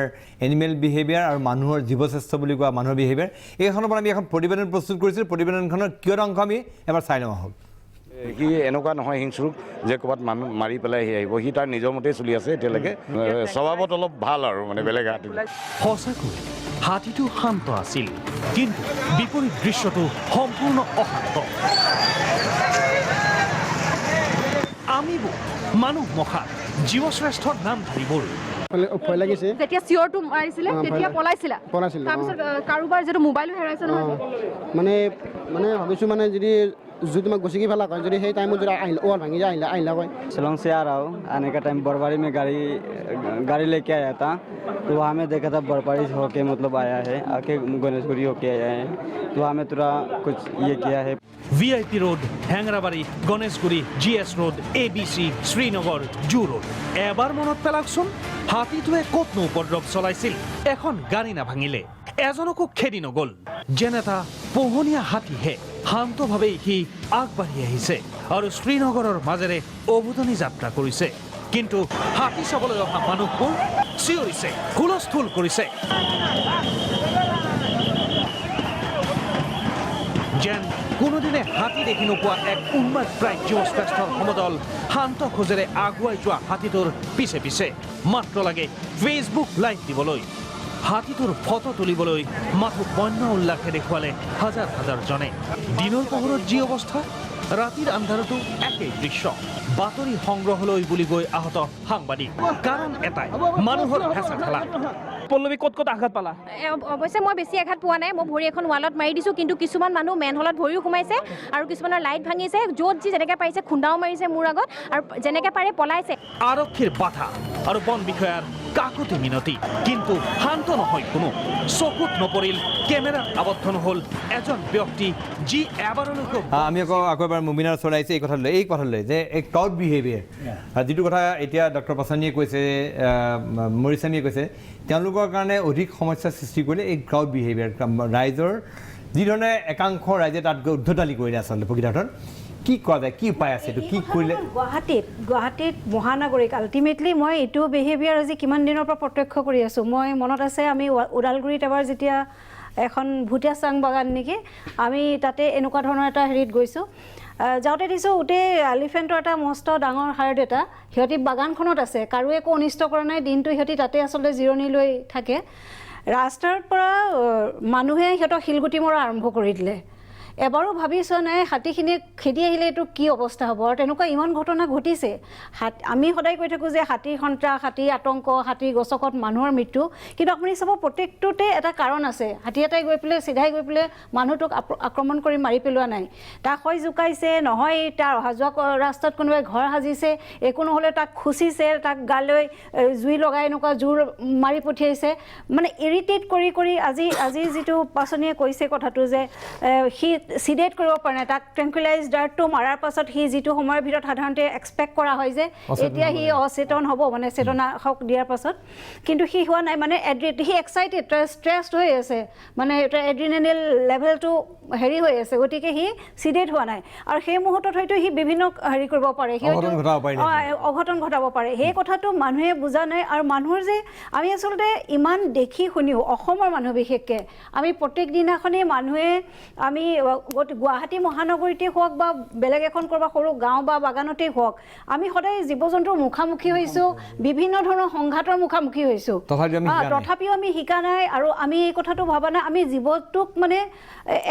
এনিমেল বিহেভিয়াৰ আৰু মানুহৰ জীৱশ্ৰেষ্ঠ বুলি কোৱা মানুহৰ বিহেভিয়াৰ, এইখনৰ পৰা আমি এখন প্ৰতিবেদন প্ৰস্তুত কৰিছিলোঁ। প্ৰতিবেদনখনৰ কিয়ত অংশ আমি এবাৰ চাই লওঁ আহক। সি এনেকুৱা নহয় হিংস্ৰুক যে ক'ৰবাত মানুহ মাৰি পেলাই সি আহিব, সি তাৰ নিজৰ মতেই চলি আছে এতিয়ালৈকে। স্বভাৱত অলপ ভাল আৰু মানে বেলেগ হাতী। সঁচাকৈ হাতীটো শান্ত আছিল, কিন্তু বিপৰীত দৃশ্যটো সম্পূৰ্ণ অশান্ত। আমিবোৰ মানুহ মখা জীৱশ্ৰেষ্ঠৰ নাম ধৰিবৰ ভয় লাগিছে। যেতিয়া চিঞৰটো মাৰিছিলে তেতিয়া পলাইছিলা? তাৰপিছত কাৰোবাৰ যিটো মোবাইলো হেৰাইছে নহয়, মানে ভাবিছোঁ মানে যদি যদি मैं गुस्सी फैला कर जो टाइम जो ओवर भांगी जा आइला कोई शिलोंग से आ रहा हूँ। आने का टाइम बर्फबारी में गाड़ी लेके आया था, तो वहाँ में देखा था बर्फबारी होके मतलब आया है, आके गणेशगुरी होके आया है, तो वहाँ में थोड़ा कुछ ये किया है। VIP road, Hengrabari, Ganeshguri, GS road, ABC, Srinagar, zoo road. এবাৰ মনত পেলাকচোন, হাতীটোৱে ক'তনো উপদ্ৰৱ চলাইছিল, এখন গাড়ী নাভাঙিলে, এজনকো খেদি নগ'ল। যেন এটা পোহনীয়া হাতীহে শান্তভাৱেই সি আগবাঢ়ি আহিছে আৰু শ্ৰীনগৰৰ মাজেৰে অবুধনী যাত্ৰা কৰিছে। কিন্তু হাতী চাবলৈ অহা মানুহবোৰ চিঞৰিছে, হুলস্থুল কৰিছে। যেন কোনোদিনে হাতী দেখি নোপোৱা এক উন্মাদ প্ৰায় জীৱশ্ৰেষ্ঠৰ সমদল শান্ত খোজেৰে আগুৱাই যোৱা হাতীটোৰ পিছে পিছে মাত্ৰ লাগে ফেচবুক লাইভ দিবলৈ। হাতীটোৰ ফটো তুলিবলৈ মাথো বন্য উল্লাসে দেখুৱালে হাজাৰ হাজাৰ জনে। দিনৰ পোহৰত যি অৱস্থা, ৰাতিৰ আন্ধাৰতো একেই দৃশ্য। বাতৰি সংগ্ৰহলৈ বুলি গৈ আহত সাংবাদিক, কাৰণ এটাই মানুহৰ হেঁচা ঠেলা। পল্লৱী, ক'ত ক'ত আঘাত পালা? অৱশ্যে মই বেছি আঘাত পোৱা নাই, মই ভৰি এখন ৱালত মাৰি দিছোঁ, কিন্তু কিছুমান মানুহ মেনহলত ভৰিও সোমাইছে আৰু কিছুমানৰ লাইট ভাঙিছে, য'ত যি যেনেকৈ পাৰিছে খুন্দাও মাৰিছে মোৰ আগত, আৰু যেনেকৈ পাৰে পলাইছে। আৰক্ষীৰ বাধা আৰু বন বিষয়াৰ কাকতি মিনতি, কিন্তু শান্ত নহয় কোনো। চকুত নপৰিল, কেমেৰাত আবদ্ধ নহ'ল এজন ব্যক্তি, যি এবাৰলৈকে আমি আকৌ এবাৰ মুমিনাৰ ওচৰত আহিছে এই কথালৈ যে এই ক্ৰাউড বিহেভিয়াৰ, যিটো কথা এতিয়া ডক্টৰ পাছানীয়ে কৈছে, মৰিস্বামীয়ে কৈছে, তেওঁলোকৰ কাৰণে অধিক সমস্যাৰ সৃষ্টি কৰিলে এই ক্ৰাউড বিহেভিয়াৰ। ৰাইজৰ যিধৰণে একাংশ ৰাইজে তাত গৈ উদ্ধতালি কৰিলে, আচলতে প্ৰকৃতাৰ্থত কি কোৱা যায়, কি উপায় আছে, এইটো কি কৰিলে? গুৱাহাটীত মহানগৰীক আল্টিমেটলি মই এইটো বিহেভিয়াৰ আজি কিমান দিনৰ পৰা প্ৰত্যক্ষ কৰি আছোঁ। মই মনত আছে আমি ওদালগুৰিত এবাৰ যেতিয়া এখন ভুটীয়া চাং বাগান নেকি, আমি তাতে এনেকুৱা ধৰণৰ এটা হেৰিত গৈছোঁ, যাওঁতে দিছোঁ গোটেই এলিফেণ্টৰ এটা মস্ত ডাঙৰ হাৰ্ড এটা, সিহঁতি বাগানখনত আছে, কাৰো একো অনিষ্ট কৰা নাই, দিনটো সিহঁতি তাতে আচলতে জিৰণি লৈ থাকে। ৰাস্তাৰ পৰা মানুহে সিহঁতক শিলগুটি মৰা আৰম্ভ কৰি দিলে। এবাৰো ভাবি চোৱা নাই হাতীখিনিয়ে খেদি আহিলে এইটো কি অৱস্থা হ'ব, আৰু তেনেকুৱা ইমান ঘটনা ঘটিছে। আমি সদায় কৈ থাকোঁ যে হাতীৰ সন্ত্ৰাস, হাতীৰ আতংক, হাতীৰ গছকত মানুহৰ মৃত্যু, কিন্তু আপুনি চাব প্ৰত্যেকটোতে এটা কাৰণ আছে। হাতী এটাই গৈ পেলাই চিধাই গৈ পেলাই মানুহটোক আক্ৰমণ কৰি মাৰি পেলোৱা নাই, তাক হয় জোকাইছে, নহয় তাৰ অহা যোৱা ৰাস্তাত কোনোবাই ঘৰ সাজিছে, একো নহ'লে তাক খুচিছে, তাক গালৈ জুই লগাই এনেকুৱা জোৰ মাৰি পঠিয়াইছে, মানে ইৰিটেট কৰি কৰি আজি যিটো পাচনীয়ে কৈছে কথাটো যে সি চিডেট কৰিব পৰা নাই, তাক ট্ৰেংকুইলাইজ ডাৰ্টটো মাৰাৰ পাছত সি যিটো সময়ৰ ভিতৰত সাধাৰণতে এক্সপেক্ট কৰা হয় যে এতিয়া সি অচেতন হ'ব, মানে চেতনা হওক দিয়াৰ পাছত, কিন্তু সি হোৱা নাই, মানে সি এক্সাইটেড, ষ্ট্ৰেছড হৈ আছে, মানে এড্ৰিনেলিন লেভেলটো হেৰি হৈ আছে, গতিকে সি চিডেট হোৱা নাই। আৰু সেই মুহূৰ্তত হয়তো সি বিভিন্ন হেৰি কৰিব পাৰে, সি অঘটন ঘটাব পাৰে। সেই কথাটো মানুহে বুজা নাই। আৰু মানুহৰ যে আমি আচলতে ইমান দেখি শুনিও, অসমৰ মানুহ বিশেষকৈ আমি প্ৰত্যেক দিনাখনেই মানুহে আমি গুৱাহাটী মহানগৰীতে হওক বা বেলেগ এখন ক'ৰবাত সৰু গাঁও বা বাগানতেই হওক, আমি সদায় জীৱ জন্তুৰ মুখামুখি হৈছোঁ, বিভিন্ন ধৰণৰ সংঘাতৰ মুখামুখি হৈছোঁ, তথাপিও আমি শিকা নাই। আৰু আমি এই কথাটো ভবা নাই, আমি জীৱটোক মানে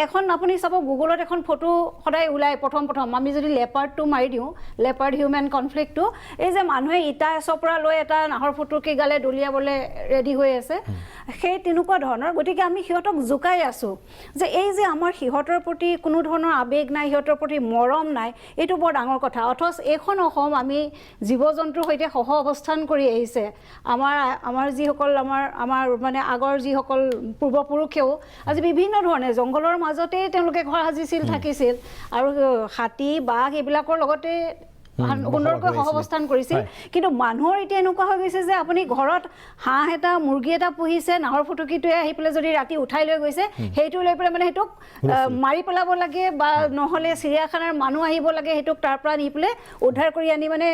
এখন আপুনি চাব গুগলত এখন ফটো সদায় ওলায়, প্ৰথম আমি যদি লেপাৰ্ডটো মাৰি দিওঁ, লেপাৰ্ড হিউমেন কনফ্লিক্টটো, এই যে মানুহে ইটা এচপৰা লৈ এটা নাহৰ ফুটুকী গালে দলিয়াবলৈ ৰেডি হৈ আছে, সেই তেনেকুৱা ধৰণৰ। গতিকে আমি সিহঁতক জোকাই আছোঁ যে এই যে আমাৰ সিহঁতৰ প্ৰতি কোনো ধৰণৰ আৱেগ নাই, সিহঁতৰ প্ৰতি মৰম নাই, এইটো বৰ ডাঙৰ কথা। অথচ এইখন অসম আমি জীৱ জন্তুৰ সৈতে সহ অৱস্থান কৰি আহিছে। আমাৰ যিসকল আমাৰ মানে আগৰ যিসকল পূৰ্বপুৰুষেও আজি বিভিন্ন ধৰণে জংঘলৰ মাজতেই তেওঁলোকে ঘৰ সাজিছিল, থাকিছিল, আৰু হাতী বাঘ এইবিলাকৰ লগতে সুন্দৰকৈ সহৱস্থান কৰিছিল। কিন্তু মানুহৰ এতিয়া এনেকুৱা হৈ গৈছে যে আপুনি ঘৰত হাঁহ এটা মুৰ্গী এটা পুহিছে, নাহৰ ফুটুকীটোৱে আহি পেলাই যদি ৰাতি উঠাই লৈ গৈছে, সেইটো লৈ পেলাই মানে সেইটোক মাৰি পেলাব লাগে, বা নহ'লে চিৰিয়াখানাৰ মানুহ আহিব লাগে, সেইটোক তাৰ পৰা নি পেলাই উদ্ধাৰ কৰি আনি মানে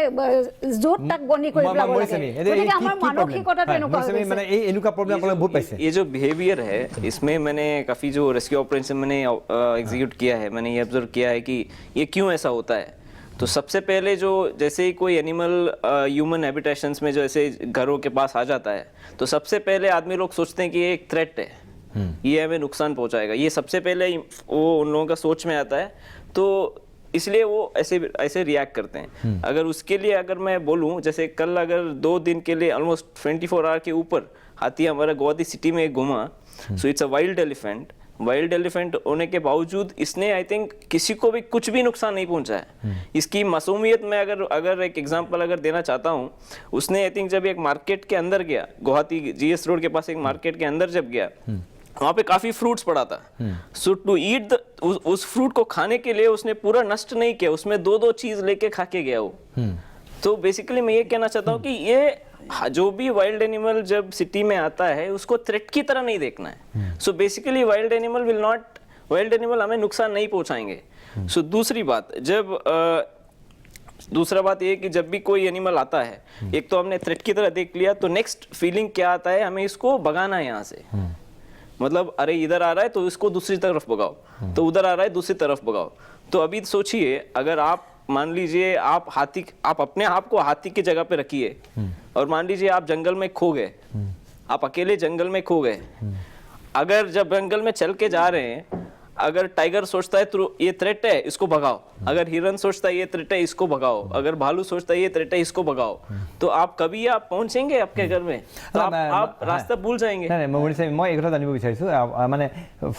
য'ত তাক বন্দী কৰি পেলাব লাগে। গতিকে আমাৰ মানসিকতাটো এনেকুৱা হৈছে। ये जो बिहेवियर है, इसमें मैंने काफ़ी जो रेस्क्यू ऑपरेशन मैंने एग्जीक्यूट किया है, मैंने ये ऑब्जर्व किया है कि ये क्यों ऐसा होता है। तो सबसे पहले जो जैसे ही कोई एनिमल ह्यूमन हैबिटेशंस में जो ऐसे घरों के पास आ जाता है, तो सबसे पहले आदमी लोग सोचते हैं कि ये एक थ्रेट है, ये हमें नुकसान पहुंचाएगा, ये सबसे पहले वो उन लोगों का सोच में आता है, तो इसलिए वो ऐसे रिएक्ट करते हैं। अगर उसके लिए अगर मैं बोलूँ, जैसे कल अगर 2 दिन के लिए ऑलमोस्ट 24 आवर के ऊपर हाथी हमारा गुवाहाटी सिटी में घूमा, so it's a wild elephant, wild elephant होने के बावजूद इसने आई थिंक किसी को भी कुछ भी नुकसान नहीं पहुंचा है। इसकी मासूमियत में अगर एक एग्जांपल अगर देना चाहता हूं, उसने आई थिंक जब एक मार्केट के अंदर गया, गुवाहाटी जीएस रोड के पास एक मार्केट के अंदर जब गया, वहां पे काफी फ्रूट्स पड़ा था। सो टू ईट उस फ्रूट को खाने के लिए उसने पूरा नष्ट नहीं किया, उसमें दो चीज लेके खा के गया वो। तो बेसिकली मैं ये कहना चाहता हूँ कि ये जो भी वाइल्ड एनिमल जब सिटी में आता है उसको थ्रेट की तरह नहीं देखना है। सो बेसिकली वाइल्ड एनिमल हमें नुकसान नहीं पहुंचाएंगे। सो दूसरी बात, दूसरा बात ये कि जब भी कोई एनिमल आता है, एक तो हमने थ्रेट की तरह देख लिया, तो नेक्स्ट फीलिंग क्या आता है, हमें इसको भगाना है यहाँ से। मतलब अरे इधर आ रहा है तो इसको दूसरी तरफ भगाओ, तो उधर आ रहा है दूसरी तरफ भगाओ। तो अभी सोचिए, अगर आप मान लीजिए आप अपने आप को हाथी की जगह पे रखिए और मान लीजिए आप जंगल में खो गए, आप अकेले जंगल में खो गए। अगर जब जंगल में चल के जा रहे हैं, अगर टाइगर सोचता है तो ये थ्रेट है, इसको भगाओ, अगर हिरन सोचता है ये थ्रेट है, इसको भगाओ, अगर भालू सोचता है ये थ्रेट है, इसको भगाओ, तो आप कभी आप पहुंचेंगे आपके घर में? तो आप रास्ता भूल जाएंगे। मैं एक জানিব বিচাৰিছো মানে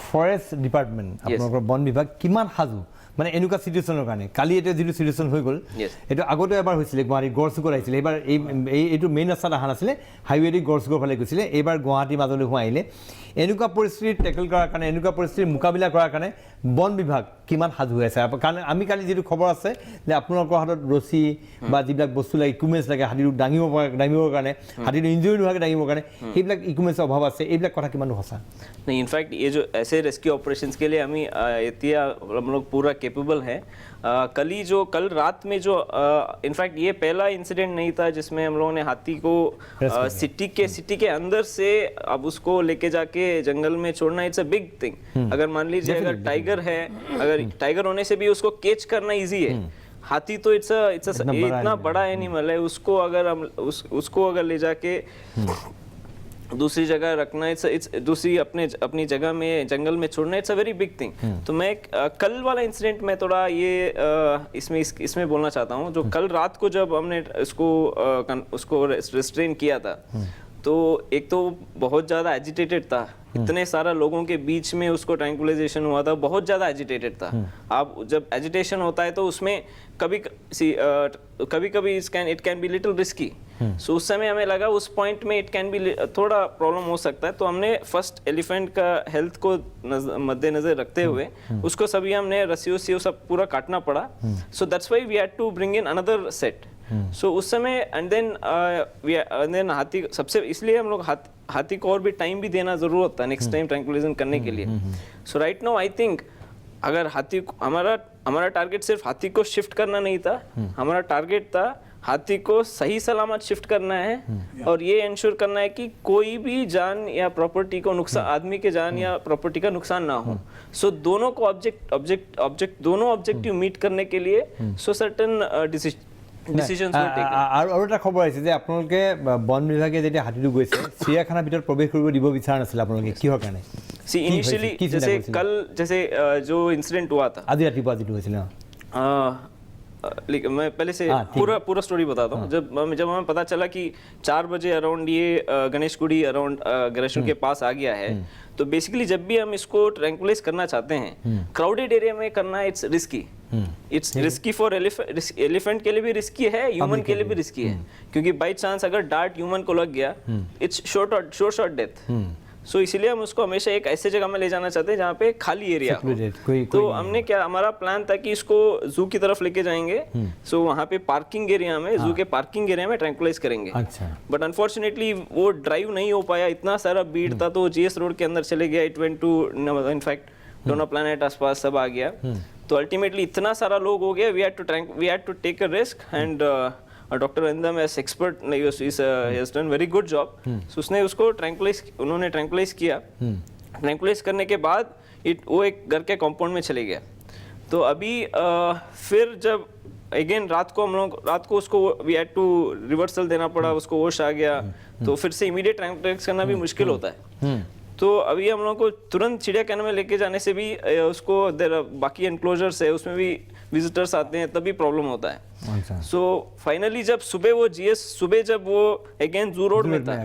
ফৰেষ্ট ডিপাৰ্টমেণ্ট আপোনালোকৰ বন বিভাগ কিমান সাজু মানে এনেকুৱা চিটুৱেশ্যনৰ কাৰণে? কালি এতিয়া যিটো চিটুৱেশ্যন হৈ গ'ল, এইটো আগতেও এবাৰ হৈছিলে, গুৱাহাটীত গড়চুকৰ আহিছিলে। এইবাৰ এইটো মেইন ৰাস্তাত অহা নাছিলে, হাইৱেদি গড়চুকৰ ফালে গৈছিলে, এইবাৰ গুৱাহাটীৰ মাজলৈ সোমাই আহিলে। এনেকুৱা পৰিস্থিতি টেকল কৰাৰ কাৰণে, এনেকুৱা পৰিস্থিতিৰ মোকাবিলা কৰাৰ কাৰণে বন বিভাগ কিমান সাজু হৈ আছে? কাৰণ আমি কালি যিটো খবৰ আছে যে আপোনালোকৰ হাতত ৰছী বা যিবিলাক বস্তু লাগে, ইকুইপমেণ্টছ লাগে হাতীটো দাঙিবৰ কাৰণে, হাতীটো ইঞ্জুৰি নোহোৱাকৈ দাঙিবৰ কাৰণে, সেইবিলাক ইকুইপমেণ্টছৰ অভাৱ আছে। এইবিলাক কথা কিমান সঁচা? नहीं, इनफैक्ट ये जो ऐसे रेस्क्यू ऑपरेशंस के लिए हम लोग पूरा केपेबल हैं। कल रात में जो इनफैक्ट ये पहला इंसिडेंट नहीं था जिसमें हम लोगों ने हाथी को सिटी के अंदर से अब उसको लेके जाके जंगल में छोड़ना, इट्स अ बिग थिंग। अगर मान लीजिए अगर टाइगर है, अगर टाइगर होने से भी उसको कैच करना इजी है, हाथी तो इतना बड़ा एनिमल है, उसको अगर ले जाके दूसरी जगह रखना, इट्स दूसरी अपनी जगह में जंगल में छोड़ना, it's a very big thing. तो मैं कल वाला इंसिडेंट में थोड़ा ये इसमें बोलना चाहता हूँ। जो कल रात को जब हमने उसको रिस्ट्रेन किया था, तो एक तो बहुत ज़्यादा एजिटेटेड था, इतने सारा लोगों के बीच में उसको ट्रैंकुलाइजेशन हुआ था, बहुत ज़्यादा एजिटेटेड था। आप जब एजिटेशन होता है तो उसमें कभी कभी it can be little risky. So उस समय हमें लगा उस पॉइंट में इट कैन बी थोड़ा प्रॉब्लम हो सकता है, तो हमने फर्स्ट एलिफेंट का हेल्थ को मद्देनजर रखते हुए उसको सभी हमने रस्सियों से सब पूरा काटना पड़ा। So that's why we had to bring in another set. So उस समय एंड देन हाथी सबसे, इसलिए हम लोग हाथी को और भी टाइम भी देना जरूरत था नेक्स्ट टाइम ट्रैंकुलाइजेशन करने के लिए। सो राइट नाउ आई थिंक अगर हाथी को हमारा टारगेट सिर्फ हाथी को शिफ्ट करना नहीं था, हमारा टारगेट था हाथी को सही सलामत शिफ्ट करना है और ये इंश्योर करना है कि कोई भी जान या प्रॉपर्टी को नुकसान, आदमी के जान या प्रॉपर्टी का नुकसान ना हो। सो दोनों को दोनों ऑब्जेक्टिव मीट करने के लिए सो सर्टेन ডিসিশনস वर टेकन। আৰু এটা খবৰ আহিছে যে আপোনালোকে বন বিভাগে যেতিয়া হাতীটো গৈছে চিৰিয়াখানাৰ ভিতৰত প্ৰৱেশ কৰিব দিব বিচৰা নাছিল আপোনালোকে, কিহৰ কাৰণে? सी इनिशियली जैसे जो इंसिडेंट हुआ था আজি ৰাতিপুৱা যিটো হৈছিল, मैं पहले से पूरा स्टोरी बताता हूँ। जब हमें पता चला कि 4 बजे अराउंड ये गणेशगुड़ी अराउंड गणेशपुर के पास आ गया है, तो बेसिकली जब भी हम इसको ट्रैंकुलाइज करना चाहते हैं, क्राउडेड एरिया में करना इट्स रिस्की फॉर एलिफेंट के लिए भी रिस्की है, ह्यूमन के लिए भी रिस्की है, क्योंकि बाई चांस अगर डार्ट ह्यूमन को लग गया इट्स शॉर्ट डेथ। सो इसीलिए हम उसको हमेशा एक ऐसे जगह में ले जाना चाहते हैं जहाँ पे खाली एरिया हो। तो हमने हमारा प्लान था कि इसको जू की तरफ लेके जाएंगे। सो वहाँ पे पार्किंग एरिया में, जू के पार्किंग एरिया में ट्रैंकुलाइज करेंगे। बट अनफॉर्चुनेटली वो ड्राइव नहीं हो पाया, इतना सारा भीड़ था, तो जीएस रोड के अंदर चले गया। इट वेंट टू इनफैक्ट डोना प्लैनेट आसपास सब आ गया। तो अल्टीमेटली इतना सारा लोग हो गया, we had to take a risk and doctor Andam as expert has done very good job. उसने उसको उन्होंने ट्रैंकुलाइज किया। ट्रैंकुलाइज करने के बाद वो एक घर के कॉम्पाउंड में चले गया। तो अभी फिर जब अगेन रात को उसको वी हैड टू रिवर्सल देना पड़ा, उसको होश आ गया, तो फिर से इमीडिएट ट्रैंकुलाइज करना भी मुश्किल होता है। तो अभी हम लोग को तुरंत चिड़ियाखाना में लेके जाने से भी उसको बाकी एनक्लोजर्स है उसमें भी विजिटर्स आते हैं तभी प्रॉब्लम होता है। सो फाइनली जब सुबह जब वो अगेन जू रोड में था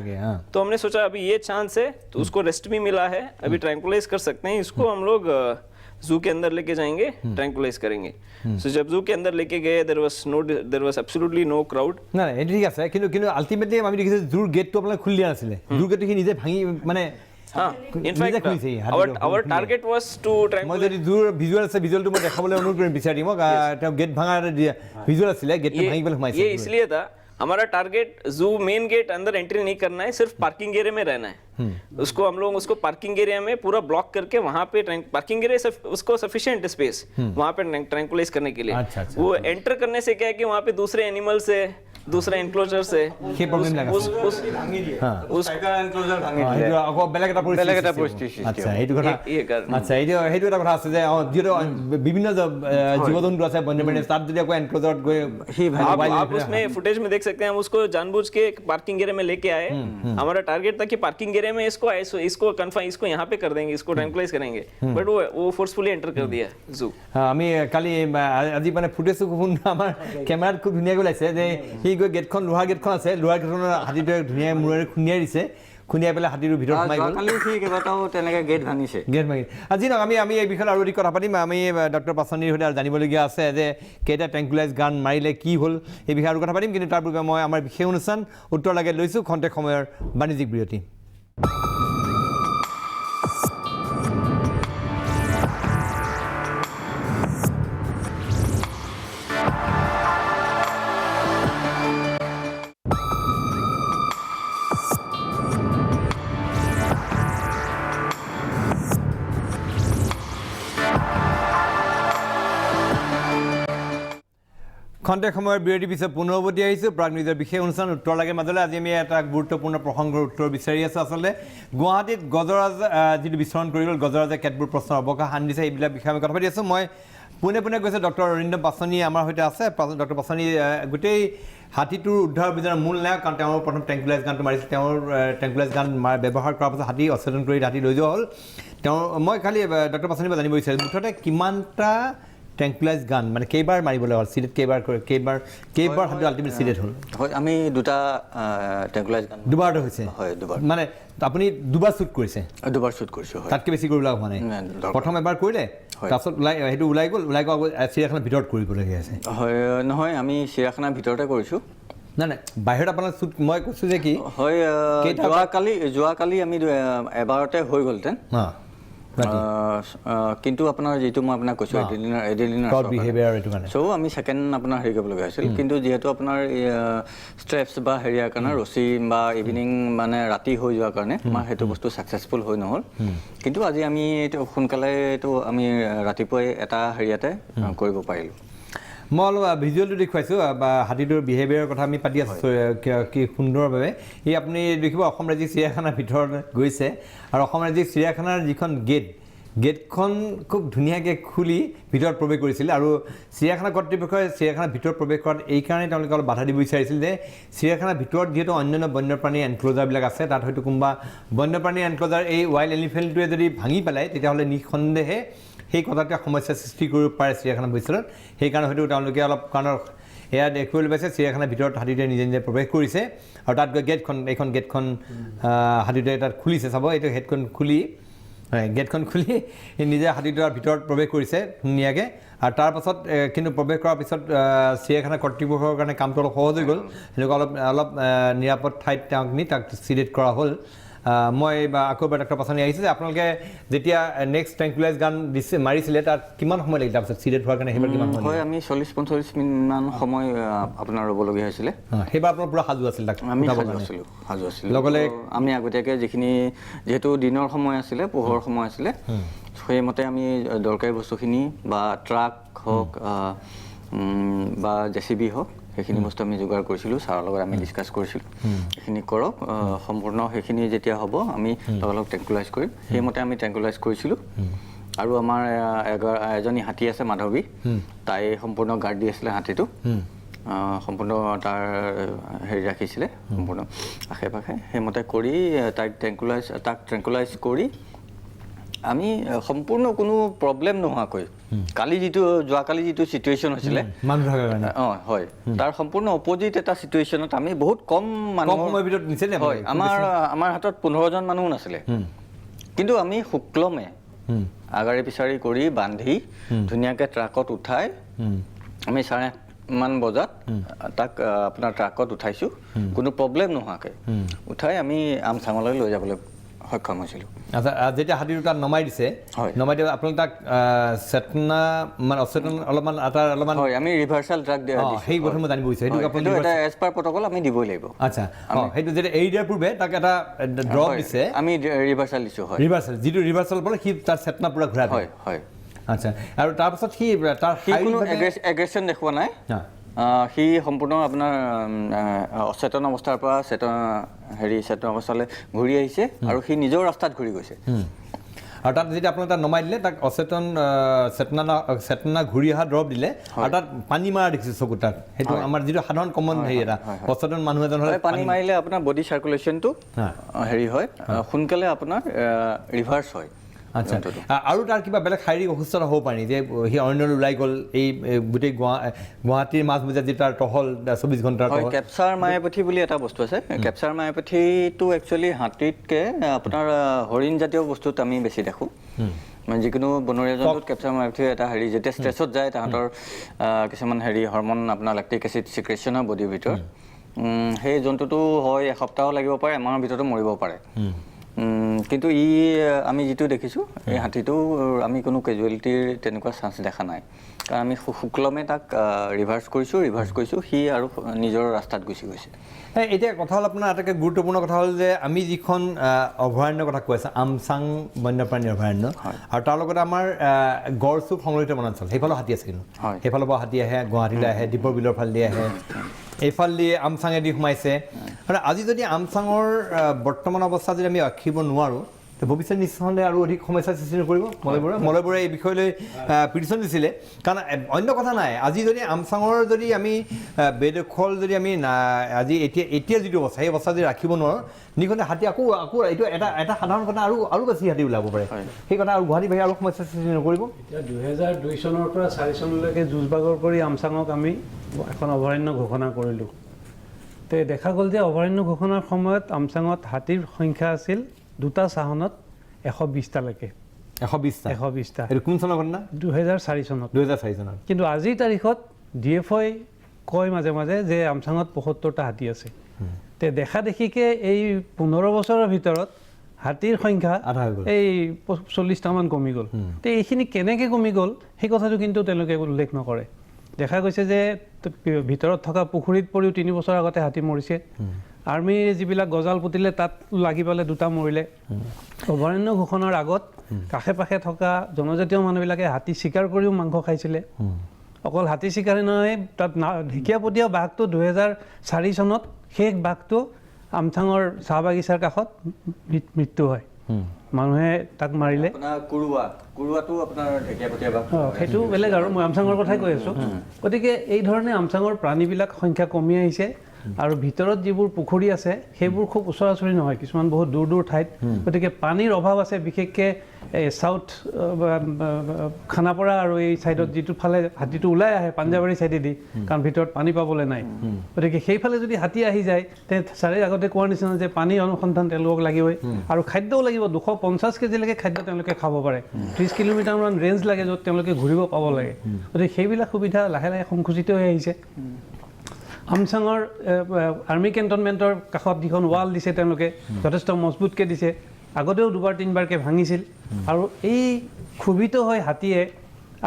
तो हमने सोचा अभी ये चांस है तो उसको रेस्ट भी मिला है, अभी ट्रैंकुलाइज कर सकते हैं इसको, हम लोग जू के अंदर लेके जाएंगे, ट्रैंकुलाइज करेंगे। सो जब जू के अंदर लेके गए there was absolutely no crowd. না এটা ঠিক আছে, কিন্তু আলটিমেটলি আমি দেখিছোঁ জুৰ গেটটো আপোনালোকে খুলি দিয়া নাছিলে, জুৰ গেটটো সি নিজে ভাঙি মানে in fact our target was to মই যদি জুৰ ভিজুৱেল আছে ভিজুৱেলটো মই দেখাবলৈ অনুৰোধ কৰিম বিচাৰি মোক, তেওঁ গেট ভাঙাৰ ভিজুৱেল আছিলে, গেটটো ভাঙি পেলাই সোমাইছে। ये इसलिए था हमारा टारगेट जू मेन गेट अंदर एंट्री नहीं करना है, सिर्फ पार्किंग एरिया में रहना है। उसको हम लोग उसको पार्किंग एरिया में पूरा ब्लॉक करके वहां पे पार्किंग एरिया उसको सफिशिएंट स्पेस वहां पे ट्रैंकुलाइज करने के लिए। वो एंटर करने से क्या है कि वहां पे दूसरे एनिमल्स है, दूसरा एनक्लोजर से কি প্রবলেম লাগে उस এনক্লোজাৰ ভাঙি এইটো আকৌ বেলেগ এটা পৰিস্থিতি। আচ্ছা এইটো কথা, আচ্ছা সেইটো এটা কথা আছে যে যিটো বিভিন্ন জীৱ-জন্তু আছে বন্যপ্ৰাণী তাত যদি আকৌ এনক্লোজাৰত গৈ आप उसमें फुटेज में देख सकते हैं, हम उसको जानबूझ के पार्किंग एरिया में लेके आए। हमारा टारगेट था कि पार्किंग एरिया में इसको कन्फाइन इसको यहाँ पे कर देंगे, इसको ट्रैंकुलाइज करेंगे, बट वो फोर्सफुली एंटर कर दिया जू। আমি কালি আজি মানে ফুটেজটো খুব আমাৰ কেমেৰাত খুব ধুনীয়াকৈ ওলাইছে যে সি গৈ গেটখন লোহাৰ গেটখন আছে, লোহাৰ গেটখনৰ হাতীটোৱে ধুনীয়া মূৰেৰে খুন্দিয়াই দিছে, খুন্দিয়াই পেলাই হাতীটোৰ ভিতৰত সোমাই গ'ল। কালি সি কেইবাটাও তেনেকৈ গেট ভাঙিছে। গেট ভাঙি আজি নক আমি এই বিষয়ে আৰু অধিক কথা পাতিম। আমি ডক্টৰ পাছনিৰ সৈতে জানিবলগীয়া আছে যে কেইটা ট্ৰেংকুলাইজ গান মাৰিলে কি হ'ল, এই বিষয়ে আৰু কথা পাতিম, কিন্তু তাৰ পূৰ্বে মই আমাৰ বিশেষ অনুষ্ঠান উত্তৰ লাগে লৈছোঁ খন্তেক সময়ৰ বাণিজ্যিক বিৰতি। খন্তেক সময়ৰ বিৰতিৰ পিছত পুনৰ উভতি আহিছোঁ প্ৰাগ নিউজৰ বিশেষ অনুষ্ঠান উত্তৰ লাগে মাজলৈ। আজি আমি এটা গুৰুত্বপূৰ্ণ প্ৰসংগৰ উত্তৰ বিচাৰি আছোঁ। আচলতে গুৱাহাটীত গজৰাজ যিটো বিচৰণ কৰি গ'ল, গজৰাজে কেতবোৰ প্ৰশ্নৰ অৱকাশ আনি দিছে, এইবিলাক বিষয়ে আমি কথা পাতি আছোঁ। মই পোনে পোনে কৈছোঁ ডক্টৰ অৰিন্দম পাছনি আমাৰ সৈতে আছে। ডক্টৰ পাছনি গোটেই হাতীটোৰ উদ্ধাৰ অভিযানৰ মূল নায়ক, কাৰণ তেওঁৰ প্ৰথম ট্ৰেংকুলাইজ গানটো মাৰিছিল, তেওঁৰ ট্ৰেংকুলাইজ গান ব্যৱহাৰ কৰাৰ পাছত হাতী অচেতন কৰি হাতী লৈ যোৱা হ'ল। মই খালি ডক্টৰ পাছনিৰ পৰা জানিব বিচাৰিছোঁ মুঠতে কিমানটা ট্ৰেংকুলাইজ গান মানে কেইবাৰ মাৰিবলৈ হ'ল, চিলেট কেইবাৰ হাতী আল্টিমেট চিলেট হ'ল? হয়, আমি দুটা ট্ৰেংকুলাইজ গান দুবাৰটো হৈছে। হয়, দুবাৰ। মানে আপুনি দুবাৰ শ্বুট কৰিছে? দুবাৰ শ্বুট কৰিছোঁ। তাতকৈ বেছি কৰিবলৈ হোৱা নাই? প্ৰথম এবাৰ কৰিলে, তাৰপিছত সেইটো ওলাই গ'ল, আকৌ চিৰিয়াখানাৰ ভিতৰত কৰিবলগীয়া আছে? হয়, নহয় আমি চিৰিয়াখানাৰ ভিতৰতে কৰিছোঁ। নাই বাহিৰত আপোনাৰ শ্বুট মই কৈছোঁ যে কি হয়, যোৱাকালি আমি এবাৰতে হৈ গ'লহেঁতেন, কিন্তু আপোনাৰ যিটো মই আপোনাক কৈছোঁ এডিলিনাৰ চ' আমি ছেকেণ্ড আপোনাৰ হেৰি কৰিবলগীয়া হৈছিল, কিন্তু যিহেতু আপোনাৰ ষ্ট্ৰেপছ বা হেৰিয়াৰ কাৰণে ৰছী বা ইভিনিং মানে ৰাতি হৈ যোৱাৰ কাৰণে আমাৰ সেইটো বস্তু ছাকচেছফুল হৈ নহ'ল। কিন্তু আজি আমি এইটো সোনকালে এইটো আমি ৰাতিপুৱাই এটা হেৰিয়াতে কৰিব পাৰিলোঁ। মই অলপ ভিজুৱেলটো দেখুৱাইছোঁ বা হাতীটোৰ বিহেভিয়াৰৰ কথা আমি পাতি আছোঁ কি সুন্দৰভাৱে। এই আপুনি দেখিব অসম ৰাজ্যিক চিৰিয়াখানাৰ ভিতৰত গৈছে, আৰু অসম ৰাজ্যিক চিৰিয়াখানাৰ যিখন গেটখন খুব ধুনীয়াকৈ খুলি ভিতৰত প্ৰৱেশ কৰিছিল, আৰু চিৰিয়াখানা কৰ্তৃপক্ষই চিৰিয়াখানাৰ ভিতৰত প্ৰৱেশ কৰাত এইকাৰণে তেওঁলোকে অলপ বাধা দিব বিচাৰিছিল যে চিৰিয়াখানাৰ ভিতৰত যিহেতু অন্যান্য বন্যপ্ৰাণী এনক্ল'জাৰবিলাক আছে, তাত হয়তো কোনোবা বন্যপ্ৰাণী এনক্ল'জাৰ এই ৱাইল্ড এলিফেণ্টটোৱে যদি ভাঙি পেলায় তেতিয়াহ'লে নিঃসন্দেহে সেই কথাটোৱে সমস্যাৰ সৃষ্টি কৰিব পাৰে চিৰিয়াখানাৰ ভৱিষ্যতত। সেইকাৰণে হয়তো তেওঁলোকে অলপ কাৰণ এয়া দেখিবলৈ পাইছে চিৰিয়াখানাৰ ভিতৰত হাতীটোৱে নিজে নিজে প্ৰৱেশ কৰিছে, আৰু তাত গৈ এইখন গেটখন হাতীটোৱে তাত খুলিছে, চাব এইটো গেটখন খুলি নিজে হাতীটোৰ ভিতৰত প্ৰৱেশ কৰিছে ধুনীয়াকৈ। আৰু তাৰপাছত কিন্তু প্ৰৱেশ কৰাৰ পিছত চিৰিয়াখানা কৰ্তৃপক্ষৰ কাৰণে কামটো অলপ সহজ হৈ গ'ল, সেনেকুৱা অলপ নিৰাপদ ঠাইত তেওঁক নি তাক চিলেক্ট কৰা হ'ল। মই আকৌ এবাৰ ডক্টৰ পাছনি আহিছোঁ যে আপোনালোকে যেতিয়া নেক্সট ট্ৰেংকুলাইজ গান মাৰিছিলে তাত কিমান সময় লাগিলে তাৰপিছত চিলেক্ট হোৱাৰ কাৰণে? সেইবাৰ কিমান সময়? হয়, আমি 40-45 মিনিটমান সময় আপোনাৰ ৰ'বলগীয়া হৈছিলে। সেইবাৰ আপোনাৰ পূৰা সাজু আছিল? আমি সাজু আছিলোঁ লগতে আমি আগতীয়াকৈ যিহেতু দিনৰ সময় আছিলে, পোহৰৰ সময় আছিলে, সেইমতে আমি দৰকাৰী বস্তুখিনি বা ট্ৰাক হওক বা JCB হওক সেইখিনি বস্তু আমি যোগাৰ কৰিছিলোঁ, ছাৰৰ লগত আমি ডিছকাছ কৰিছিলোঁ সেইখিনি কৰক, সম্পূৰ্ণ সেইখিনি যেতিয়া হ'ব আমি লগালগ ট্ৰেংকুলাইজ কৰিম, সেইমতে আমি ট্ৰেংকুলাইজ কৰিছিলোঁ। আৰু আমাৰ এজনী হাতী আছে মাধৱী, তাই সম্পূৰ্ণ গাৰ্ড দি আছিলে হাতীটো, সম্পূৰ্ণ তাৰ হেৰি ৰাখিছিলে সম্পূৰ্ণ আশে পাশে সেইমতে কৰি তাক ট্ৰেংকুলাইজ কৰি আমি সম্পূৰ্ণ কোনো প্ৰব্লেম নোহোৱাকৈ যোৱাকালি যিটো চিটুৱেশ্যন হৈছিলে হয় তাৰ সম্পূৰ্ণ অপজিট এটা চিটুৱেশ্যনত আমি বহুত কম মানুহ হয় আমাৰ হাতত 15জন মানুহ নাছিলে কিন্তু আমি শুক্লমে আগাৰি পিছাৰি কৰি বান্ধি ধুনীয়াকৈ ট্ৰাকত উঠাই আমি 8:30 বজাত তাক আপোনাৰ ট্ৰাকত উঠাইছোঁ কোনো প্ৰব্লেম নোহোৱাকৈ উঠাই আমি আমচাঙলৈ লৈ যাবলৈ সক্ষম হৈছিলোঁ আচ্ছা যেতিয়া হাতীটো তাত নমাই দিছে নমাই দিয়া আপোনালোকে তাক চেতনা মানে অচেতন অলপমান হয় আমি ৰিভাৰ্চেল ড্ৰাগ সেই কথা মই জানিব বিচাৰিছোঁ সেইটো আপুনি এটা এজ পাৰ প্ৰট'কল আমি দিবই লাগিব আচ্ছা সেইটো যেতিয়া এৰি দিয়াৰ পূৰ্বে তাক এটা ড্ৰপ দিছে আমি ৰিভাৰ্চেল দিছোঁ হয় যিটো ৰিভাৰ্চেল পৰে সি তাৰ চেতনা পূৰা ঘূৰাই হয় হয় আচ্ছা আৰু তাৰপাছত সি তাৰ কোনো এগ্ৰেছন দেখুওৱা নাই সি সম্পূৰ্ণ আপোনাৰ অচেতন অৱস্থাৰ পৰা চেতন অৱস্থালৈ ঘূৰি আহিছে আৰু সি নিজৰ ৰাস্তাত ঘূৰি গৈছে আৰু তাত যেতিয়া আপোনালোকে তাত নমাই দিলে তাক অচেতন চেতনা ঘূৰি অহা দৰৱ দিলে আৰু তাত পানী মাৰা দেখিছে চকু তাত সেইটো আমাৰ যিটো সাধাৰণ কমন হেৰি এটা অচেতন মানুহ এজন হ'লে পানী মাৰিলে আপোনাৰ বডি চাৰ্কুলেশ্যনটো হেৰি হয় সোনকালে আপোনাৰ ৰিভাৰ্চ হয় আচ্ছা আৰু তাৰ কিবা বেলেগ শাৰীৰিক অসুস্থতা হ'ব পাৰি যে সি অৰণ্যলৈ ওলাই গ'ল এই গোটেই গুৱাহাটীৰ মাজমজিয়াত যি তাৰ টহল 24 ঘণ্টাৰ কেপচাৰ মায়াপথী বুলি এটা বস্তু আছে কেপচাৰ মায়াপথীটো একচুৱেলি হাতীতকৈ আপোনাৰ হৰিণ জাতীয় বস্তুত আমি বেছি দেখোঁ মানে যিকোনো বনৰীয়া জন্তুত কেপচাৰ মায়াপথী এটা হেৰি যেতিয়া ষ্ট্ৰেছত যায় তাহাঁতৰ কিছুমান হেৰি হৰমন আপোনাৰ লেক্টিক এচিড চিক্ৰেশ্যন হয় বডিৰ ভিতৰত সেই জন্তুটো হয় এসপ্তাহ লাগিব পাৰে এমাহৰ ভিতৰতো মৰিব পাৰে কিন্তু আমি যিটো দেখিছোঁ এই হাতীটো আমি কোনো কেজুৱেলিটিৰ তেনেকুৱা চান্স দেখা নাই কাৰণ আমি শুক্লমে তাক ৰিভাৰ্চ কৰিছোঁ সি আৰু নিজৰ ৰাস্তাত গুচি গৈছে এতিয়া কথা হ'ল আপোনাৰ আটাইতকৈ গুৰুত্বপূৰ্ণ কথা হ'ল যে আমি যিখন অভয়াৰণ্যৰ কথা কৈ আছে আমচাং বন্যপ্ৰাণী অভয়াৰণ্য আৰু তাৰ লগতে আমাৰ গড়চুক সংৰক্ষিত বনাঞ্চল সেইফালেও হাতী আছে কিন্তু সেইফালৰ পৰা হাতী আহে গুৱাহাটীলৈ আহে দীপৰ বিলৰ ফালেদি আহে এইফালেদি আমচাঙেদি সোমাইছে আৰু আজি যদি আমচাঙৰ বৰ্তমান অৱস্থা যদি আমি ৰাখিব নোৱাৰোঁ তো ভৱিষ্যত নিশ্চয় আৰু অধিক সমস্যাৰ সৃষ্টি নকৰিব মলয়বৰে এই বিষয় লৈ পিটিশ্যন দিছিলে কাৰণ অন্য কথা নাই আজি যদি আমচাঙৰ যদি আমি বেদখল যদি আমি আজি এতিয়া যিটো অৱস্থা সেই অৱস্থা যদি ৰাখিব নোৱাৰোঁ নিখনে হাতী আকৌ এইটো এটা সাধাৰণ কথা আৰু বেছি হাতী ওলাব পাৰে সেই কথা আৰু গুৱাহাটী বাহিৰে আৰু সমস্যাৰ সৃষ্টি নকৰিব এতিয়া 2002 চনৰ পৰা 4 চনলৈকে যুঁজ বাগৰ কৰি আমচাঙক আমি এখন অভয়াৰণ্য ঘোষণা কৰিলোঁ তো দেখা গ'ল যে অভয়াৰণ্য ঘোষণাৰ সময়ত আমচাঙত হাতীৰ সংখ্যা আছিল দুটা চাহনত 120টালৈকে 120টা এইটো কোন চনৰ ঘটনা 2004 চনত কিন্তু আজিৰ তাৰিখত DFI কয় মাজে মাজে যে আমচাঙত 75টা হাতী আছে তে দেখা দেখিকে এই 15 বছৰৰ ভিতৰত হাতীৰ সংখ্যা এই 40টামান কমি গ'ল তে এইখিনি কেনেকৈ কমি গ'ল সেই কথাটো কিন্তু তেওঁলোকে উল্লেখ নকৰে দেখা গৈছে যে ভিতৰত থকা পুখুৰীত পৰিও 3 বছৰ আগতে হাতী মৰিছে আৰ্মিৰ যিবিলাক গজাল পুতিলে তাত লাগি পালে 2টা মৰিলে অভয়াৰণ্য ঘোষণাৰ আগত কাষে পাশে থকা জনজাতীয় মানুহবিলাকে হাতী চিকাৰ কৰিও মাংস খাইছিলে অকল হাতী চিকাৰী নহয় তাত ঢেকীয়াপতীয়া বাঘটো 2004 চনত শেষ বাঘটো আমচাঙৰ চাহ বাগিচাৰ কাষত মৃত্যু হয় মানুহে তাক মাৰিলে কুৰুৱাটো আপোনাৰ ঢেকীয়াপতীয়া বাঘ সেইটো বেলেগ আৰু মই আমচাঙৰ কথাই কৈ আছোঁ গতিকে এই ধৰণে আমচাঙৰ প্ৰাণীবিলাক সংখ্যা কমি আহিছে আৰু ভিতৰত যিবোৰ পুখুৰী আছে সেইবোৰ খুব ওচৰা-ওচৰি নহয় কিছুমান বহুত দূৰ ঠাইত গতিকে পানীৰ অভাৱ আছে বিশেষকৈ সাউথ খানাপাৰা আৰু এই ছাইডত যিটো ফালে হাতীটো ওলাই আহে পাঞ্জাবাৰী ছাইডেদি কাৰণ ভিতৰত পানী পাবলৈ নাই গতিকে সেইফালে যদি হাতী আহি যায় তে ছাৰে আগতে কোৱাৰ নিচিনা যে পানী অনুসন্ধান তেওঁলোকক লাগিবই আৰু খাদ্যও লাগিব 250 কেজিলৈকে খাদ্য তেওঁলোকে খাব পাৰে 30 কিলোমিটাৰমান ৰেঞ্জ লাগে য'ত তেওঁলোকে ঘূৰিব পাব লাগে গতিকে সেইবিলাক সুবিধা লাহে লাহে সংকুচিত হৈ আহিছে আমচাঙৰ আৰ্মি কেণ্টনমেণ্টৰ কাষত যিখন ৱাল দিছে তেওঁলোকে যথেষ্ট মজবুতকৈ দিছে আগতেও 2-3বাৰকৈ ভাঙিছিল আৰু এই ক্ষোভিত হৈ হাতীয়ে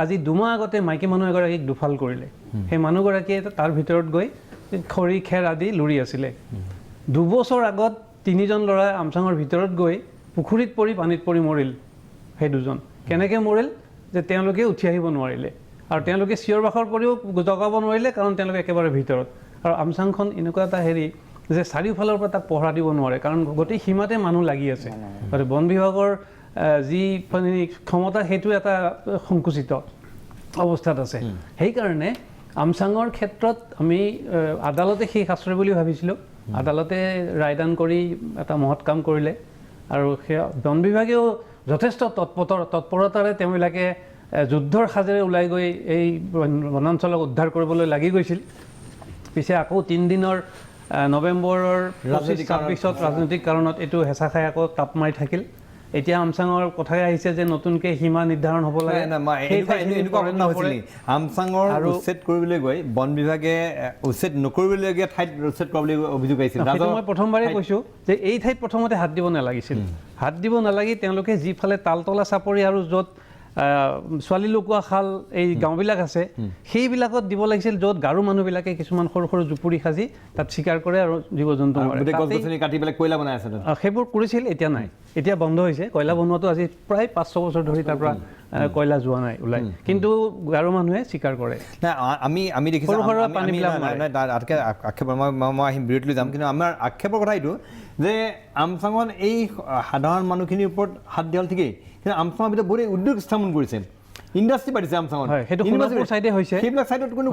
আজি 2 মাহ আগতে মাইকী মানুহ এগৰাকীক দুফাল কৰিলে সেই মানুহগৰাকীয়ে তাৰ ভিতৰত গৈ খৰি খেৰ আদি লুৰি আছিলে 2 বছৰ আগত 3জন ল'ৰাই আমচাঙৰ ভিতৰত গৈ পুখুৰীত পৰি পানীত পৰি মৰিল সেই 2জন কেনেকৈ মৰিল যে তেওঁলোকে উঠি আহিব নোৱাৰিলে আৰু তেওঁলোকে চিঞৰ বাখৰ কৰিও জগাব নোৱাৰিলে কাৰণ তেওঁলোকে একেবাৰে ভিতৰত আৰু আমচাংখন এনেকুৱা এটা হেৰি যে চাৰিওফালৰ পৰা তাক পহৰা দিব নোৱাৰে কাৰণ গোটেই সীমাতে মানুহ লাগি আছে গতিকে বন বিভাগৰ যি ক্ষমতা সেইটো এটা সংকুচিত অৱস্থাত আছে সেইকাৰণে আমচাঙৰ ক্ষেত্ৰত আমি আদালতে শেষ আশ্ৰয় বুলি ভাবিছিলোঁ আদালতে ৰায়দান কৰি এটা মহৎ কাম কৰিলে আৰু সেই বন বিভাগেও যথেষ্ট তৎপৰতাৰে তেওঁবিলাকে যুদ্ধৰ সাজেৰে ওলাই গৈ এই বনাঞ্চলক উদ্ধাৰ কৰিবলৈ লাগি গৈছিল পিছে আকৌ 3 দিনৰ নৱেম্বৰৰ 25-26ত ৰাজনৈতিক কাৰণত এইটো হেঁচা খাই আকৌ তাপ মাৰি থাকিল এতিয়া আমচাঙৰ কথাই আহিছে যে নতুনকে সীমা নিৰ্ধাৰণ হ'ব লাগে আমচাঙৰ উচ্ছেদ কৰিবলৈ গৈ বন বিভাগে উচ্ছেদ নকৰিবলগীয়া ঠাইত উচ্ছেদ কৰিবলৈ অভিযোগ আহিছিল মই প্ৰথমবাৰে কৈছোঁ যে এই ঠাইত প্ৰথমতে হাত দিব নালাগিছিল হাত দিব নালাগি তেওঁলোকে যিফালে তালতলা চাপৰি আৰু য'ত ছোৱালী লুকুৱা খাল এই গাঁওবিলাক আছে সেইবিলাকত দিব লাগিছিল য'ত গাৰো মানুহবিলাকে কিছুমান সৰু সৰু জুপুৰি সাজি তাত চিকাৰ কৰে আৰু জীৱ জন্তু সেইবোৰ কৰিছিল এতিয়া নাই এতিয়া বন্ধ হৈছে কয়লা বনোৱাটো আজি প্ৰায় 500 বছৰ ধৰি তাৰ পৰা কয়লা যোৱা নাই ওলাই কিন্তু গাৰো মানুহে চিকাৰ কৰে আমি দেখিছোঁ আক্ষেপ মই আহিম বিৰতিলৈ যাম কিন্তু আমাৰ আক্ষেপৰ কথা এইটো যে আমচাঙত এই সাধাৰণ মানুহখিনিৰ ওপৰত হাত দিয়াল ঠিকেই কিন্তু আমচাঙৰ ভিতৰত বহুত উদ্যোগ স্থাপন কৰিছে ইণ্ডাষ্ট্ৰী পাতিছে আমচাঙত সেইটো সোণাপুৰ চাইডে হৈছে সেইবিলাক চাইডত কোনো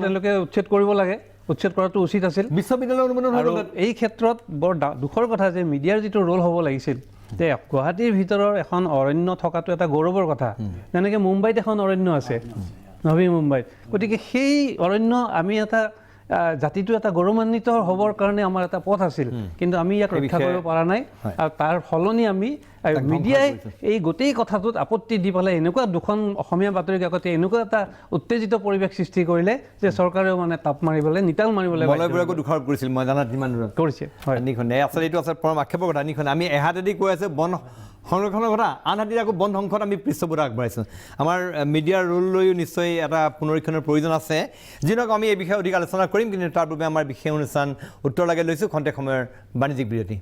তেওঁলোকে উচ্ছেদ কৰিব লাগে উচ্ছেদ কৰাটো উচিত আছিল বিশ্ববিদ্যালয়ৰ অনুমোদন হৈ গ'ল এই ক্ষেত্ৰত বৰ দুখৰ কথা যে মিডিয়াৰ যিটো ৰোল হ'ব লাগিছিল যে গুৱাহাটীৰ ভিতৰৰ এখন অৰণ্য থকাটো এটা গৌৰৱৰ কথা যেনেকৈ মুম্বাইত এখন অৰণ্য আছে নবী মুম্বাইত গতিকে সেই অৰণ্য আমি এটা জাতিটো এটা গৌৰৱান্বিত হ'বৰ কাৰণে আমাৰ এটা পথ আছিল কিন্তু আমি ইয়াক ৰক্ষা কৰিব পৰা নাই আৰু তাৰ সলনি আমি মিডিয়াই এই গোটেই কথাটোত আপত্তি দি পেলাই এনেকুৱা দুখন অসমীয়া বাতৰি কাকতে এনেকুৱা এটা উত্তেজিত পৰিৱেশ সৃষ্টি কৰিলে যে চৰকাৰেও মানে তাপ মাৰিবলৈ নিতাল মাৰিবলৈ দোষাৰোপ কৰিছিল মই জানাত যিমান দূৰত কৰিছে আচলতে এইটো আচলতে পৰম আক্ষেপৰ কথা নিখন আমি এহাতেদি কৈ আছে বন সংৰক্ষণৰ কথা আনহাতে আকৌ বন ধ্বংসত আমি পৃষ্ঠপোষকতা আগবঢ়াইছোঁ আমাৰ মিডিয়াৰ ৰোল লৈও নিশ্চয় এটা পুনৰীক্ষণৰ প্ৰয়োজন আছে যিনক আমি এই বিষয়ে অধিক আলোচনা কৰিম কিন্তু তাৰ পূৰ্বে আমাৰ বিশেষ অনুষ্ঠান উত্তৰ লাগে লৈছোঁ খন্তেক সময়ৰ বাণিজ্যিক বিৰতি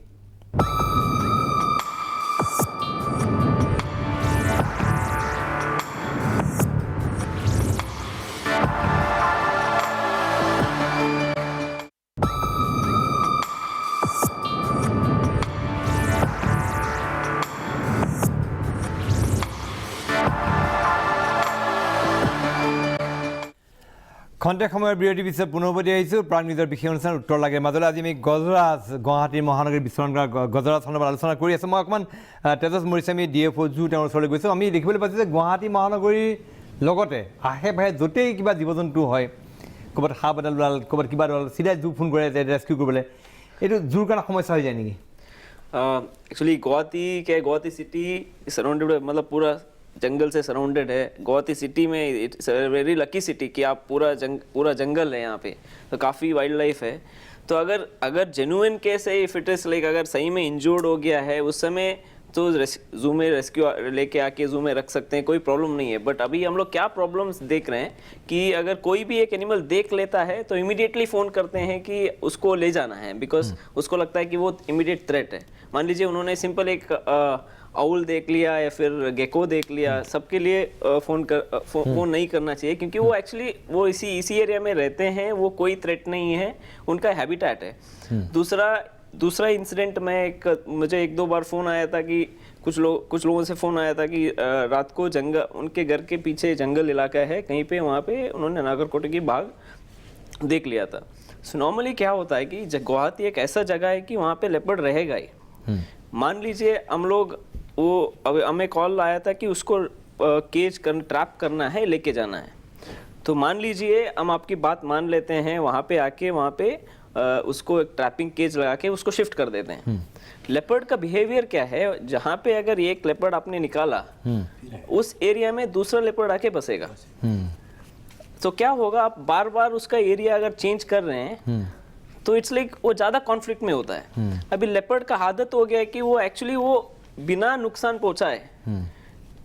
খন্তেক সময়ৰ বিৰতি পিছত পুনৰ উভতি আহিছোঁ প্ৰাগ নিজৰ বিশেষ অনুষ্ঠান উত্তৰ লাগে মাজলৈ আজি আমি গজৰাজ গুৱাহাটীৰ মহানগৰীত বিচৰণ কৰা গজৰাজ সন্দৰ্ভত আলোচনা কৰি আছোঁ মই অকণমান তেজস মৰিস্বামী DFO জু তেওঁৰ ওচৰলৈ গৈছোঁ আমি দেখিবলৈ পাইছোঁ যে গুৱাহাটী মহানগৰীৰ লগতে আশে পাশে য'তেই কিবা জীৱ জন্তু হয় ক'ৰবাত সাপ এডাল ওলাল ক'ৰবাত কিবা ওলাল চিধাই জু ফোন কৰে ৰেস্কিউ কৰিবলৈ এইটো জুৰ কাৰণে সমস্যা হৈ যায় নেকি एक्चुअली गुवाहाटी सिटी सराउंडेड मतलब पूरा जंगल से सराउंडेड है गुवाहाटी सिटी में इट्स वेरी लकी सिटी कि आप पूरा जंगल है यहाँ पे तो काफ़ी वाइल्ड लाइफ है तो अगर जेन्युइन केस है इफ इट इज़ लाइक अगर सही में इंजर्ड हो गया है उस समय तो जू में रेस्क्यू लेके आके जू में रख सकते हैं कोई प्रॉब्लम नहीं है बट अभी हम लोग क्या प्रॉब्लम्स देख रहे हैं कि अगर कोई भी एक एनिमल देख लेता है तो इमीडिएटली फ़ोन करते हैं कि उसको ले जाना है बिकॉज उसको लगता है कि वो इमीडिएट थ्रेट है मान लीजिए उन्होंने सिंपल एक आउल देख लिया या फिर गेको देख लिया सबके लिए फ़ोन नहीं करना चाहिए क्योंकि वो एक्चुअली वो इसी एरिया में रहते हैं वो कोई थ्रेट नहीं है उनका हैबिटेट है दूसरा इंसिडेंट में मुझे 1-2 बार फ़ोन आया था कि कुछ लोगों से फ़ोन आया था कि रात को जंगल उनके घर के पीछे जंगल इलाका है कहीं पे वहाँ पे उन्होंने नागरकोटे की बाघ देख लिया था सो नॉर्मली क्या होता है कि गुवाहाटी एक ऐसा जगह है कि वहाँ पे लेपर्ड रहेगा ही मान लीजिए हम लोग वो अब हमें कॉल आया था कि उसको ट्रैप करना है लेके जाना है तो मान लीजिए हम आपकी बात मान लेते हैं वहाँ पे आके वहाँ पे उसको एक ट्रैपिंग केज लगा के उसको शिफ्ट कर देते हैं लेपर्ड का बिहेवियर क्या है जहाँ पे अगर एक लेपर्ड आपने निकाला उस एरिया में दूसरा लेपर्ड आके बसेगा तो क्या होगा आप बार बार उसका एरिया अगर चेंज कर रहे हैं तो इट्स लाइक वो ज़्यादा कॉन्फ्लिक्ट में होता है अभी लेपर्ड का आदत हो गया है कि वो एक्चुअली वो बिना नुकसान पहुंचाए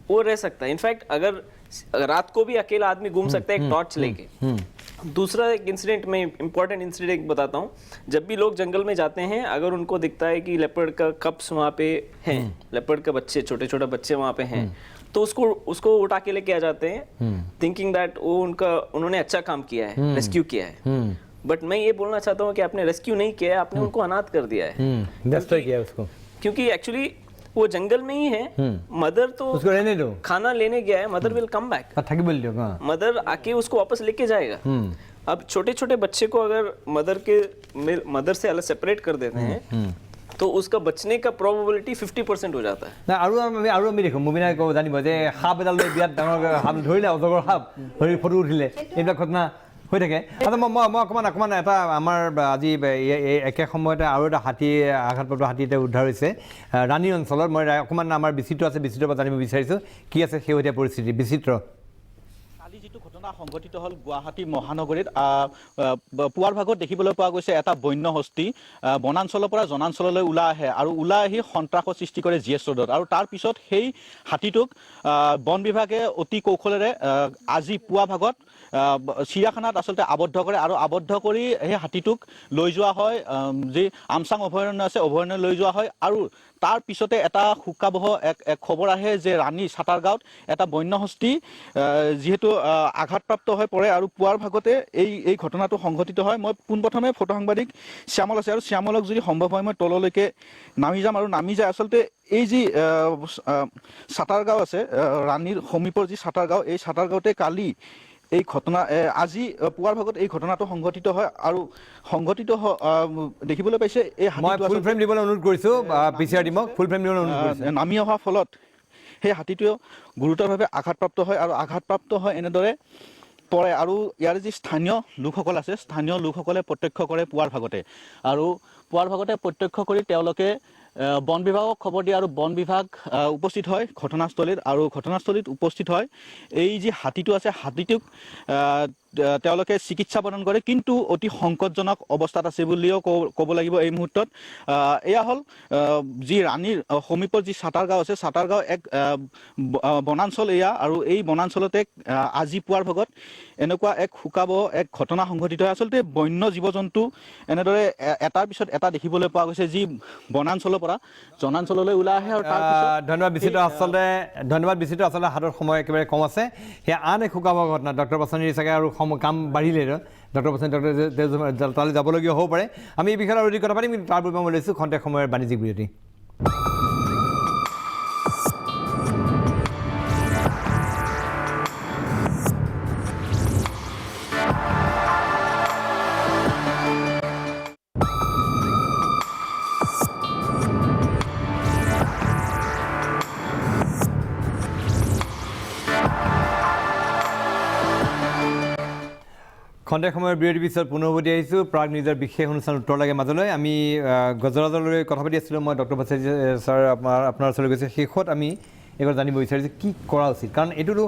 वो रह सकता है इनफैक्ट अगर रात को भी अकेला आदमी घूम सकता है एक टॉर्च लेके दूसरा एक इंसिडेंट में इंपॉर्टेंट इंसिडेंट बताता हूँ जब भी लोग जंगल में जाते हैं अगर उनको दिखता है कि लेपर्ड का कप्स वहाँ पे हैं लेपर्ड का बच्चे छोटे बच्चे वहाँ पे हैं तो उसको उठा के लेके आ जाते हैं थिंकिंग दैट वो उन्होंने अच्छा काम किया है रेस्क्यू किया है बट मैं ये बोलना चाहता हूँ कि आपने रेस्क्यू नहीं किया है आपने उनको अनाथ कर दिया है किया उसको क्योंकि एक्चुअली वो जंगल में ही है, मदर तो उसको रहने दो, खाना लेने गया है, मदर विल कम बैक, থাকিব দিয়ক। मदर आके उसको वापस लेके जाएगा। अब छोटे छोटे बच्चे को अगर मदर से अलग सेपरेट कर देते हैं तो उसका बचने का प्रोबेबिलिटी 50% हो जाता है। না আৰু আমি দেখোঁ মুবিনাই জানিব যে সাপ এডাল লৈ বিয়াত ডাঙৰ সাপ ধৰিলে, অজগৰ সাপ ধৰি ফটো উঠিলে, এইবিলাক ঘটনা হৈ থাকে। আচ্ছা মই অকণমান এটা আমাৰ আজি একে সময়তে আৰু এটা হাতী আঘাতপ্ৰাপ্ত হাতী এটা উদ্ধাৰ হৈছে ৰাণী অঞ্চলত। মই অকণমান আমাৰ বিচিত্ৰ আছে, বিচিত্ৰৰ পৰা জানিব বিচাৰিছোঁ কি আছে শেহতীয়া পৰিস্থিতি বিচিত্ৰ। কালি যিটো ঘটনা সংঘটিত হ'ল গুৱাহাটী মহানগৰীত, পুৱাৰ ভাগত দেখিবলৈ পোৱা গৈছে এটা বন্য হস্তি বনাঞ্চলৰ পৰা জনাঞ্চললৈ ওলাই আহে আৰু ওলাই আহি সন্ত্ৰাসৰ সৃষ্টি কৰে GS ৰোডত। আৰু তাৰ পিছত সেই হাতীটোক বন বিভাগে অতি কৌশলেৰে আজি পুৱা ভাগত চিৰিয়াখানাত আচলতে আবদ্ধ কৰে আৰু আবদ্ধ কৰি সেই হাতীটোক লৈ যোৱা হয় যি আমচাং অভয়াৰণ্য আছে, অভয়াৰণ্য লৈ যোৱা হয়। আৰু তাৰ পিছতে এটা শোকাবহ এক খবৰ আহে যে ৰাণী চাতাৰগাঁৱত এটা বন্য হস্তি যিহেতু আঘাতপ্ৰাপ্ত হৈ পৰে আৰু পুৱাৰ ভাগতে এই ঘটনাটো সংঘটিত হয়। মই পোনপ্ৰথমে ফটো সাংবাদিক শ্যামল আছে আৰু শ্যামলক যদি সম্ভৱ হয় মই তললৈকে নামি যাম আৰু নামি যায় আচলতে এই যি চাতাৰগাঁও আছে, ৰাণীৰ সমীপৰ যি চাতাৰগাঁও, এই চাতাৰগাঁৱতে কালি এই ঘটনা আজি পুৱাৰ ভাগত এই ঘটনাটো সংঘটিত হয় আৰু সংঘটিত দেখিবলৈ পাইছে এই ফুল ফ্ৰেম দিবলৈ অনুৰোধ কৰিছোঁ PCR টিমক, ফুল ফ্ৰেম দিবলৈ অনুৰোধ কৰিছোঁ। নামি অহাৰ ফলত সেই হাতীটোৱে গুৰুতৰভাৱে আঘাতপ্ৰাপ্ত হয় আৰু আঘাতপ্ৰাপ্ত হয় এনেদৰে পৰে। আৰু ইয়াৰ যি স্থানীয় লোকসকল আছে, স্থানীয় লোকসকলে প্ৰত্যক্ষ কৰে পুৱাৰ ভাগতে, আৰু পুৱাৰ ভাগতে প্ৰত্যক্ষ কৰি তেওঁলোকে বন বিভাগক খবৰ দিয়ে আৰু বন বিভাগ উপস্থিত হয় ঘটনাস্থলীত। আৰু ঘটনাস্থলীত উপস্থিত হয় এই যি হাতীটো আছে, হাতীটোক তেওঁলোকে চিকিৎসা প্ৰদান কৰে, কিন্তু অতি সংকটজনক অৱস্থাত আছে বুলিও ক'ব লাগিব এই মুহূৰ্তত। এয়া হ'ল যি ৰাণীৰ সমীপৰ যি চাতাৰগাঁও আছে, চাতাৰগাঁও এক বনাঞ্চল এয়া, আৰু এই বনাঞ্চলতে আজি পুৱাৰ ভাগত এনেকুৱা এক শোকাবহ এক ঘটনা সংঘটিত হয়। আচলতে বন্য জীৱ জন্তু এনেদৰে এটাৰ পিছত এটা দেখিবলৈ পোৱা গৈছে যি বনাঞ্চলৰ পৰা জনাঞ্চললৈ ওলাই আহে। আৰু ধন্যবাদ বিচিত্ৰ। আচলতে হাতত সময় একেবাৰে কম আছে। সেয়া আন এক শোকাবহ ঘটনা। ডক্টৰ বচনিৰ চাগে আৰু কাম বাঢ়িলে ডক্টৰ বচনি তালৈ যাবলগীয়া হ'ব পাৰে। আমি এই বিষয়ে আৰু অধিক কথা পাতিম, কিন্তু তাৰ পূৰ্বে মই লৈছোঁ খন্তেক সময়ৰ বাণিজ্যিক বিৰতি। খন্তেক সময়ৰ বিৰতিৰ পিছত পুনৰ উভতি আহিছোঁ প্ৰাগ নিউজৰ বিশেষ অনুষ্ঠান উত্তৰ লাগে মাজলৈ। আমি গজৰাজলৈ কথা পাতি আছিলোঁ। মই ডক্টৰ বচনি ছাৰ আপোনাৰ ওচৰলৈ গৈছোঁ। শেষত আমি এইবাৰ জানিব বিচাৰিছোঁ কি কৰা উচিত, কাৰণ এইটোতো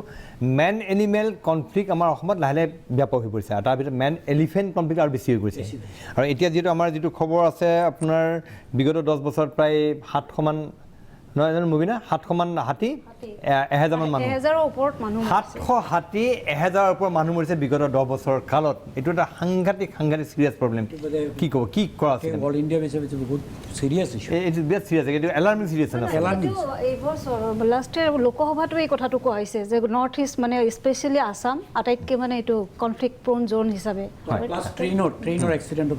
মেন এনিমেল কনফ্লিক্ট আমাৰ অসমত লাহে লাহে ব্যাপক হৈ পৰিছে, আৰু তাৰ ভিতৰত মেন এলিফেণ্ট কনফ্লিক্ট আৰু বেছি হৈ পৰিছে। আৰু এতিয়া যিহেতু আমাৰ যিটো খবৰ আছে, আপোনাৰ বিগত 10 বছৰত প্ৰায় 700মান নহয় জানো মুবিনা, 700মান হাতী 1000মান মানুহ, 700 হাতী 1000ৰ ওপৰত মানুহ মৰিছে বিগত 10 বছৰ কালত। এইটো এটা সাংঘাতিক চিৰিয়াছ প্ৰব্লেম। কি ক'ব, কি কৰা আছে? অল ইণ্ডিয়া বেচিছে বহুত চিৰিয়াছ ইছ্যু, এইটো বিৰাট চিৰিয়াছ, এইটো এলাৰ্মিং চিৰিয়াছ আছে। এইবোৰ লাষ্ট ইয়াৰ লোকসভাতো এই কথাটো কোৱা হৈছে যে নৰ্থ ইষ্ট মানে স্পেচিয়েলি আছাম আটাইতকৈ মানে এইটো কনফ্লিক্ট প্ৰোন জ'ন হিচাপে। ট্ৰেইনৰ এক্সিডেণ্টত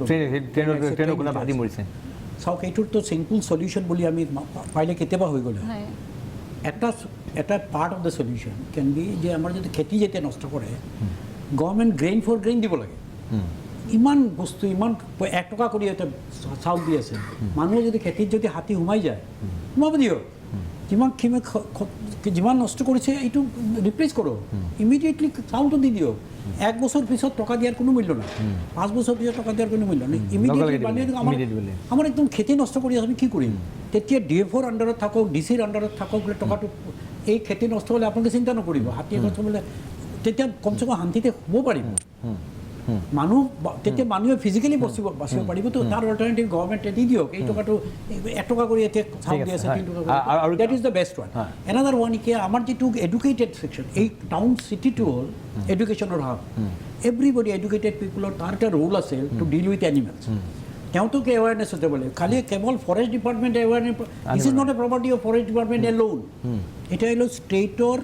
ট্ৰেইনৰ কোনোবা হাতী মৰিছে। চাওক, এইটোতো চিম্পল চলিউশ্যন বুলি আমি পাৰিলে কেতিয়াবা হৈ গ'লে এটা part of the solution can be যে আমাৰ যদি খেতি যেতিয়া নষ্ট কৰে, গভৰ্ণমেণ্ট গ্ৰেইন ফৰ গ্ৰেইন দিব লাগে। ইমান বস্তু, ইমান 1 টকা কৰি এটা চাউল দি আছে, মানুহে যদি খেতিত যদি হাতী সোমাই যায়, সোমাব দিয়ক। যিমান নষ্ট কৰিছে এইটো ৰিপ্লেচ কৰক, ইমিডিয়েটলি চাউলটো দি দিয়ক। 1 বছৰ পিছত টকা দিয়াৰ কোনো মূল্য নাই, 5 বছৰ পিছত টকা দিয়াৰ কোনো মূল্য নাই। ইমিডিয়েটলি আমাৰ একদম খেতি নষ্ট কৰি আমি কি কৰিম? তেতিয়া DFOৰ আণ্ডাৰত থাকক, DCৰ আণ্ডাৰত থাকক বোলে টকাটো, এই খেতি নষ্ট হ'লে আপোনালোকে চিন্তা নকৰিব, হাতী নষ্ট হ'লে তেতিয়া কমচে কম শান্তিতে শুব পাৰিব মানুহ। তেতিয়া মানুহে ফিজিকেলি বাচিব পাৰিবতো। তাৰ অল্টাৰনেটিভ গভৰ্ণমেণ্টে দি দিয়ক। এই টকাটো 1 টকা কৰি এতিয়া চাউল দি আছে, 3 টকা কৰি, that is the best one. Another one কি আমাৰ যিটো এডুকেটেড ছেকশ্যন, এই টাউন চিটিটো হ'ল এডুকেশ্যনৰ হাব। এভৰিবডি এডুকেটেড পিপুলৰ তাৰ এটা ৰোল আছে টু ডিল উইথ এনিমেলছ। তেওঁতোকে এৱাৰনেছ হ'ব লাগিব। খালি কেৱল forest department awareness, this is not a property of forest department alone. এটা হ'ল ষ্টেটৰ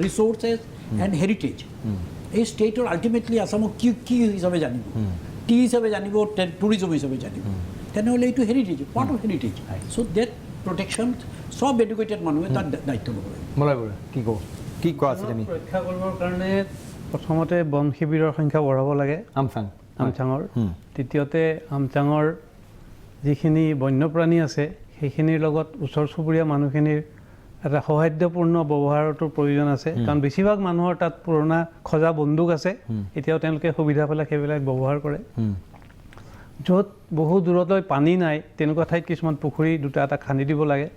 ৰিচোৰ্চেছ এণ্ড হেৰিটেজ। এই ষ্টেটৰ আল্টিমেটলি আসামক কি হিচাপে জানিব, টি হিচাপে জানিব, টুৰিজম হিচাপে জানিব, তেনেহ'লে এইটো heritage, part of heritage. So' that protection চব এডুকেটেড মানুহে তাত দায়িত্ব ল'ব লাগে মলয় বৰুৱা কি ক'ব কি কোৱা আছিল আমি ৰক্ষা কৰিবৰ কাৰণে প্ৰথমতে বন শিবিৰৰ সংখ্যা বঢ়াব লাগে আমচাঙৰ দ্বিতীয়তে আমচাঙৰ যিখিনি বন্যপ্ৰাণী আছে সেইখিনিৰ লগত ওচৰ চুবুৰীয়া মানুহখিনিৰ এটা সৌহাৰ্দ্যপূৰ্ণ ব্যৱহাৰতো প্ৰয়োজন আছে কাৰণ বেছিভাগ মানুহৰ তাত পুৰণা খজা বন্দুক আছে এতিয়াও তেওঁলোকে সুবিধা পালে সেইবিলাক ব্যৱহাৰ কৰে য'ত বহু দূৰলৈ পানী নাই তেনেকুৱা ঠাইত কিছুমান পুখুৰী দুটা এটা খান্দি দিব লাগে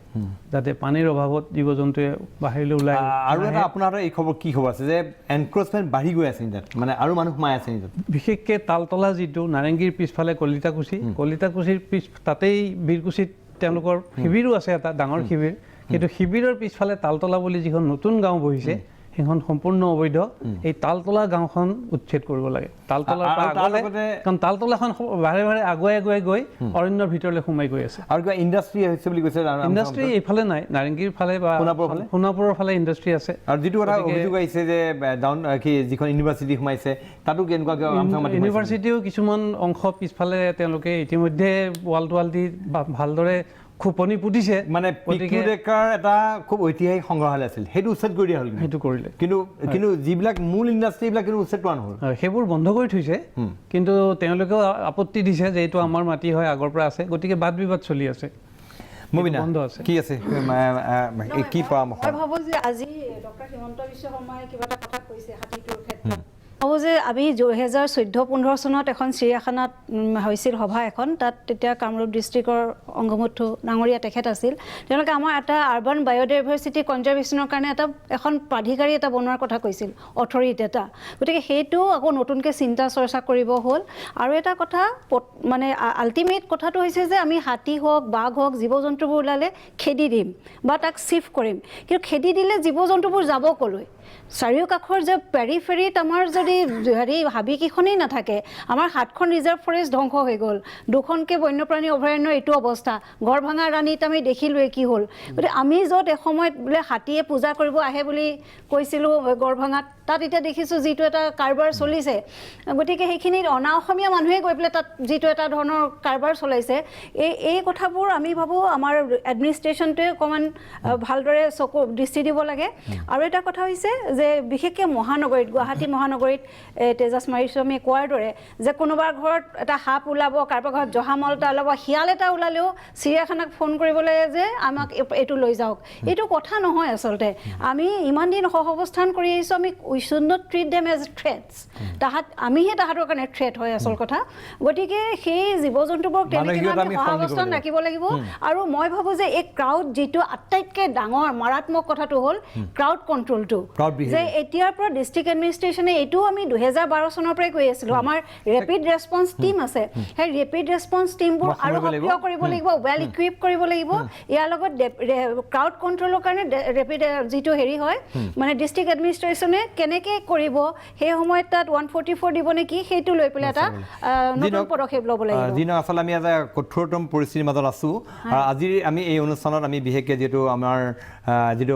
যাতে পানীৰ অভাৱত জীৱ জন্তুৱে বাহিৰলৈ ওলাই আৰু এটা আপোনাৰ এই খবৰ কি খবৰ আছে যে এনক্ৰচমেণ্ট বাঢ়ি গৈ আছে তাত মানে আৰু মানুহ সোমাই আছে তাত বিশেষকৈ তালতলা যিটো নাৰেংগীৰ পিছফালে কলিতাকুছিৰ পিছ তাতেই বীৰকুছিত তেওঁলোকৰ শিবিৰো আছে এটা ডাঙৰ শিবিৰ কিন্তু শিবিৰৰ পিছফালে তালতলা বুলি যিখন নতুন গাঁও বহিছে সেইখন সম্পূৰ্ণ অবৈধ এই তালতলা গাঁওখন উচ্ছেদ কৰিব লাগে তালতলাৰ কাৰণ তালতলাখন বাৰে বাৰে আগুৱাই গৈ অৰণ্যৰ ভিতৰলৈ সোমাই গৈ আছে আৰু কিবা ইণ্ডাষ্ট্ৰি হৈছে বুলি কৈছে ইণ্ডাষ্ট্ৰি এইফালে নাই নাৰেংগীৰ ফালে বা সোণাপুৰৰ ফালে ইণ্ডাষ্ট্ৰি আছে আৰু যিটো এটা অভিযোগ আহিছে যে ডাউন কি যিখন ইউনিভাৰ্চিটি সোমাইছে তাতো কেনেকুৱা ইউনিভাৰ্চিটিও কিছুমান অংশ পিছফালে তেওঁলোকে ইতিমধ্যে ৱাল দি ভালদৰে খুপনি পুতিছে মানে পিকুডেকাৰ এটা খুব ঐতিহাসিক সংগ্ৰহালয় আছিল সেইটো উচ্ছেদ কৰি দিয়া হ'ল সেইটো কৰিলে কিন্তু যিবিলাক মূল ইণ্ডাষ্ট্ৰীবিলাক কিন্তু উচ্ছেদ কৰা নহ'ল সেইবোৰ বন্ধ কৰি থৈছে কিন্তু তেওঁলোকেও আপত্তি দিছে যে এইটো আমাৰ মাটি হয় আগৰ পৰা আছে গতিকে বাদ বিবাদ চলি আছে বন্ধ আছে কি আছে কি পৰামৰ্শ মই ভাবোঁ যে আজি ডক্টৰ হিমন্ত বিশ্ব শৰ্মাই কিবা এটা কথা কৈছে হাতীটোৰ ক্ষেত্ৰত ভাবোঁ যে আমি 2014-15 চনত এখন চিৰিয়াখানাত হৈছিল সভা এখন তাত তেতিয়া কামৰূপ ডিষ্ট্ৰিক্টৰ অংগমুথু ডাঙৰীয়া তেখেত আছিল তেওঁলোকে আমাৰ এটা আৰ্বান বায়'ডাইভাৰ্চিটি কনজাৰ্ভেশ্যনৰ কাৰণে এখন প্ৰাধিকাৰী এটা বনোৱাৰ কথা কৈছিল অথৰিটি এটা গতিকে সেইটো আকৌ নতুনকৈ চিন্তা চৰ্চা কৰিব হ'ল আৰু এটা কথা মানে আল্টিমেট কথাটো হৈছে যে আমি হাতী হওক বাঘ হওক জীৱ জন্তুবোৰ ওলালে খেদি দিম বা তাক চিফ কৰিম কিন্তু খেদি দিলে জীৱ জন্তুবোৰ যাব ক'লৈ চাৰিওকাষৰ যে পেৰিফেৰিত আমাৰ যদি হাবিকেইখনেই নাথাকে আমাৰ 7খন ৰিজাৰ্ভ ফৰেষ্ট ধ্বংস হৈ গ'ল 2খনকৈ বন্যপ্ৰাণী অভয়াৰণ্যৰ এইটো অৱস্থা গড়ভাঙা ৰাণীত আমি দেখিলোৱে কি হ'ল গতিকে আমি য'ত এসময়ত বোলে হাতীয়ে পূজা কৰিব আহে বুলি কৈছিলোঁ গড়ভাঙাত তাত এতিয়া দেখিছোঁ যিটো এটা কাৰবাৰ চলিছে গতিকে সেইখিনিত অনা অসমীয়া মানুহে গৈ পেলাই তাত যিটো এটা ধৰণৰ কাৰবাৰ চলাইছে এই কথাবোৰ আমি ভাবোঁ আমাৰ এডমিনিষ্ট্ৰেশ্যনটোৱে অকণমান ভালদৰে চকু দৃষ্টি দিব লাগে আৰু এটা কথা হৈছে যে বিশেষকৈ মহানগৰীত গুৱাহাটী মহানগৰীত তেজাছ মাৰিস্বামীয়ে কোৱাৰ দৰে যে কোনোবাৰ ঘৰত এটা সাপ ওলাব কাৰোবাৰ ঘৰত জহামল এটা ওলাব শিয়াল এটা ওলালেও চিৰিয়াখানাক ফোন কৰিব লাগে যে আমাক এইটো লৈ যাওক এইটো কথা নহয় আচলতে আমি ইমান দিন সহাৱস্থান কৰি আহিছোঁ আমি we should not treat them as threats আমিহে তাহাঁতৰ কাৰণে থ্ৰেট হয় আচল কথা গতিকে সেই জীৱ জন্তুবোৰক তেনেকৈ আমি সহাৱস্থান ৰাখিব লাগিব আৰু মই ভাবোঁ যে এই ক্ৰাউড যিটো আটাইতকৈ ডাঙৰ মাৰাত্মক কথাটো হ'ল ক্ৰাউড কণ্ট্ৰলটো যে এতিয়াৰ পৰা ডিষ্ট্ৰিক্ট এডমিনিষ্ট্ৰেশ্যনে এইটোও আমি 2012 চনৰ পৰাই কৈ আছিলোঁ আমাৰ ৰেপিড ৰেছপন্স টীম আছে সেই ৰেপিড ৰেছপন্স টীমবোৰ আৰু সক্ৰিয় কৰিব লাগিব ৱেল ইকুইপ কৰিব লাগিব ইয়াৰ লগত ক্ৰাউড কণ্ট্ৰলৰ কাৰণে ৰেপিড যিটো হেৰি হয় মানে ডিষ্ট্ৰিক্ট এডমিনিষ্ট্ৰেশ্যনে কেনেকৈ কৰিব সেই সময়ত তাত 144 দিব নেকি সেইটো লৈ পেলাই এটা নতুন পদক্ষেপ ল'ব লাগিব যিনো আচলতে আমি এটা কঠোৰতম পৰিস্থিতিৰ মাজত আছোঁ আৰু আজি আমি এই অনুষ্ঠানত আমি বিশেষকৈ যিটো আমাৰ যিটো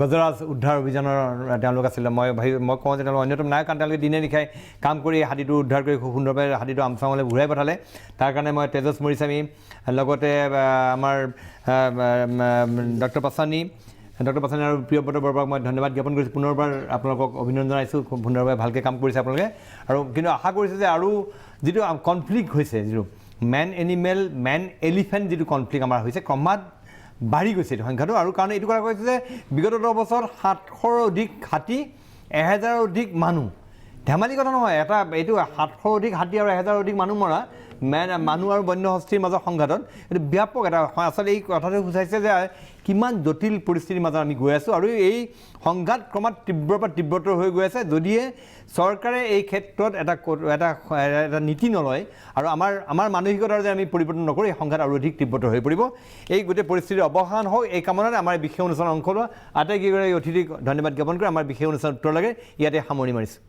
গজৰাজ উদ্ধাৰ অভিযানৰ তেওঁলোক আছিলে মই কওঁ যে তেওঁলোক অন্যতম নাই কাৰণ তেওঁলোকে দিনে নিশাই কাম কৰি হাতীটো উদ্ধাৰ কৰি খুব সুন্দৰভাৱে হাতীটো আমচাঙলৈ ঘূৰাই পঠালে তাৰ কাৰণে মই তেজছ মৰিস্বামী লগতে আমাৰ ডক্টৰ পাছানী আৰু প্ৰিয়ব্ৰত বৰুৱাক মই ধন্যবাদ জ্ঞাপন কৰিছোঁ পুনৰবাৰ আপোনালোকক অভিনন্দন জনাইছোঁ খুব সুন্দৰভাৱে ভালকৈ কাম কৰিছে আপোনালোকে আৰু কিন্তু আশা কৰিছোঁ যে আৰু যিটো কনফ্লিক্ট হৈছে যিটো মেন এনিমেল মেন এলিফেণ্ট যিটো কনফ্লিক্ট আমাৰ হৈছে ক্ৰমাৎ বাঢ়ি গৈছে এইটো সংখ্যাটো আৰু কাৰণ এইটো কথা কৈছে যে বিগত 10 বছৰ 700ৰ অধিক হাতী 1000ৰ অধিক মানুহ ধেমালি কথা নহয় এটা এইটো 700ৰ অধিক হাতী আৰু 1000ৰ অধিক মানুহ মৰা মানুহ আৰু বন্য হস্তীৰ মাজৰ সংঘাতত এইটো ব্যাপক এটা আচলতে এই কথাটো বুজাইছে যে কিমান জটিল পৰিস্থিতিৰ মাজত আমি গৈ আছোঁ আৰু এই সংঘাত ক্ৰমাৎ তীব্ৰৰ পৰা তীব্ৰতৰ হৈ গৈ আছে যদিহে চৰকাৰে এই ক্ষেত্ৰত এটা নীতি নলয় আৰু আমাৰ মানসিকতাৰ যে আমি পৰিৱৰ্তন নকৰোঁ এই সংঘাত আৰু অধিক তীব্ৰতৰ হৈ পৰিব এই গোটেই পৰিস্থিতিৰ অৱসান হওক এই কামনাৰে আমাৰ বিশেষ অনুষ্ঠানৰ অংশ লোৱা আটাইকেইগৰাকী অতিথিক ধন্যবাদ জ্ঞাপন কৰি আমাৰ বিশেষ অনুষ্ঠান উত্তৰ লাগে ইয়াতে সামৰণি মাৰিছোঁ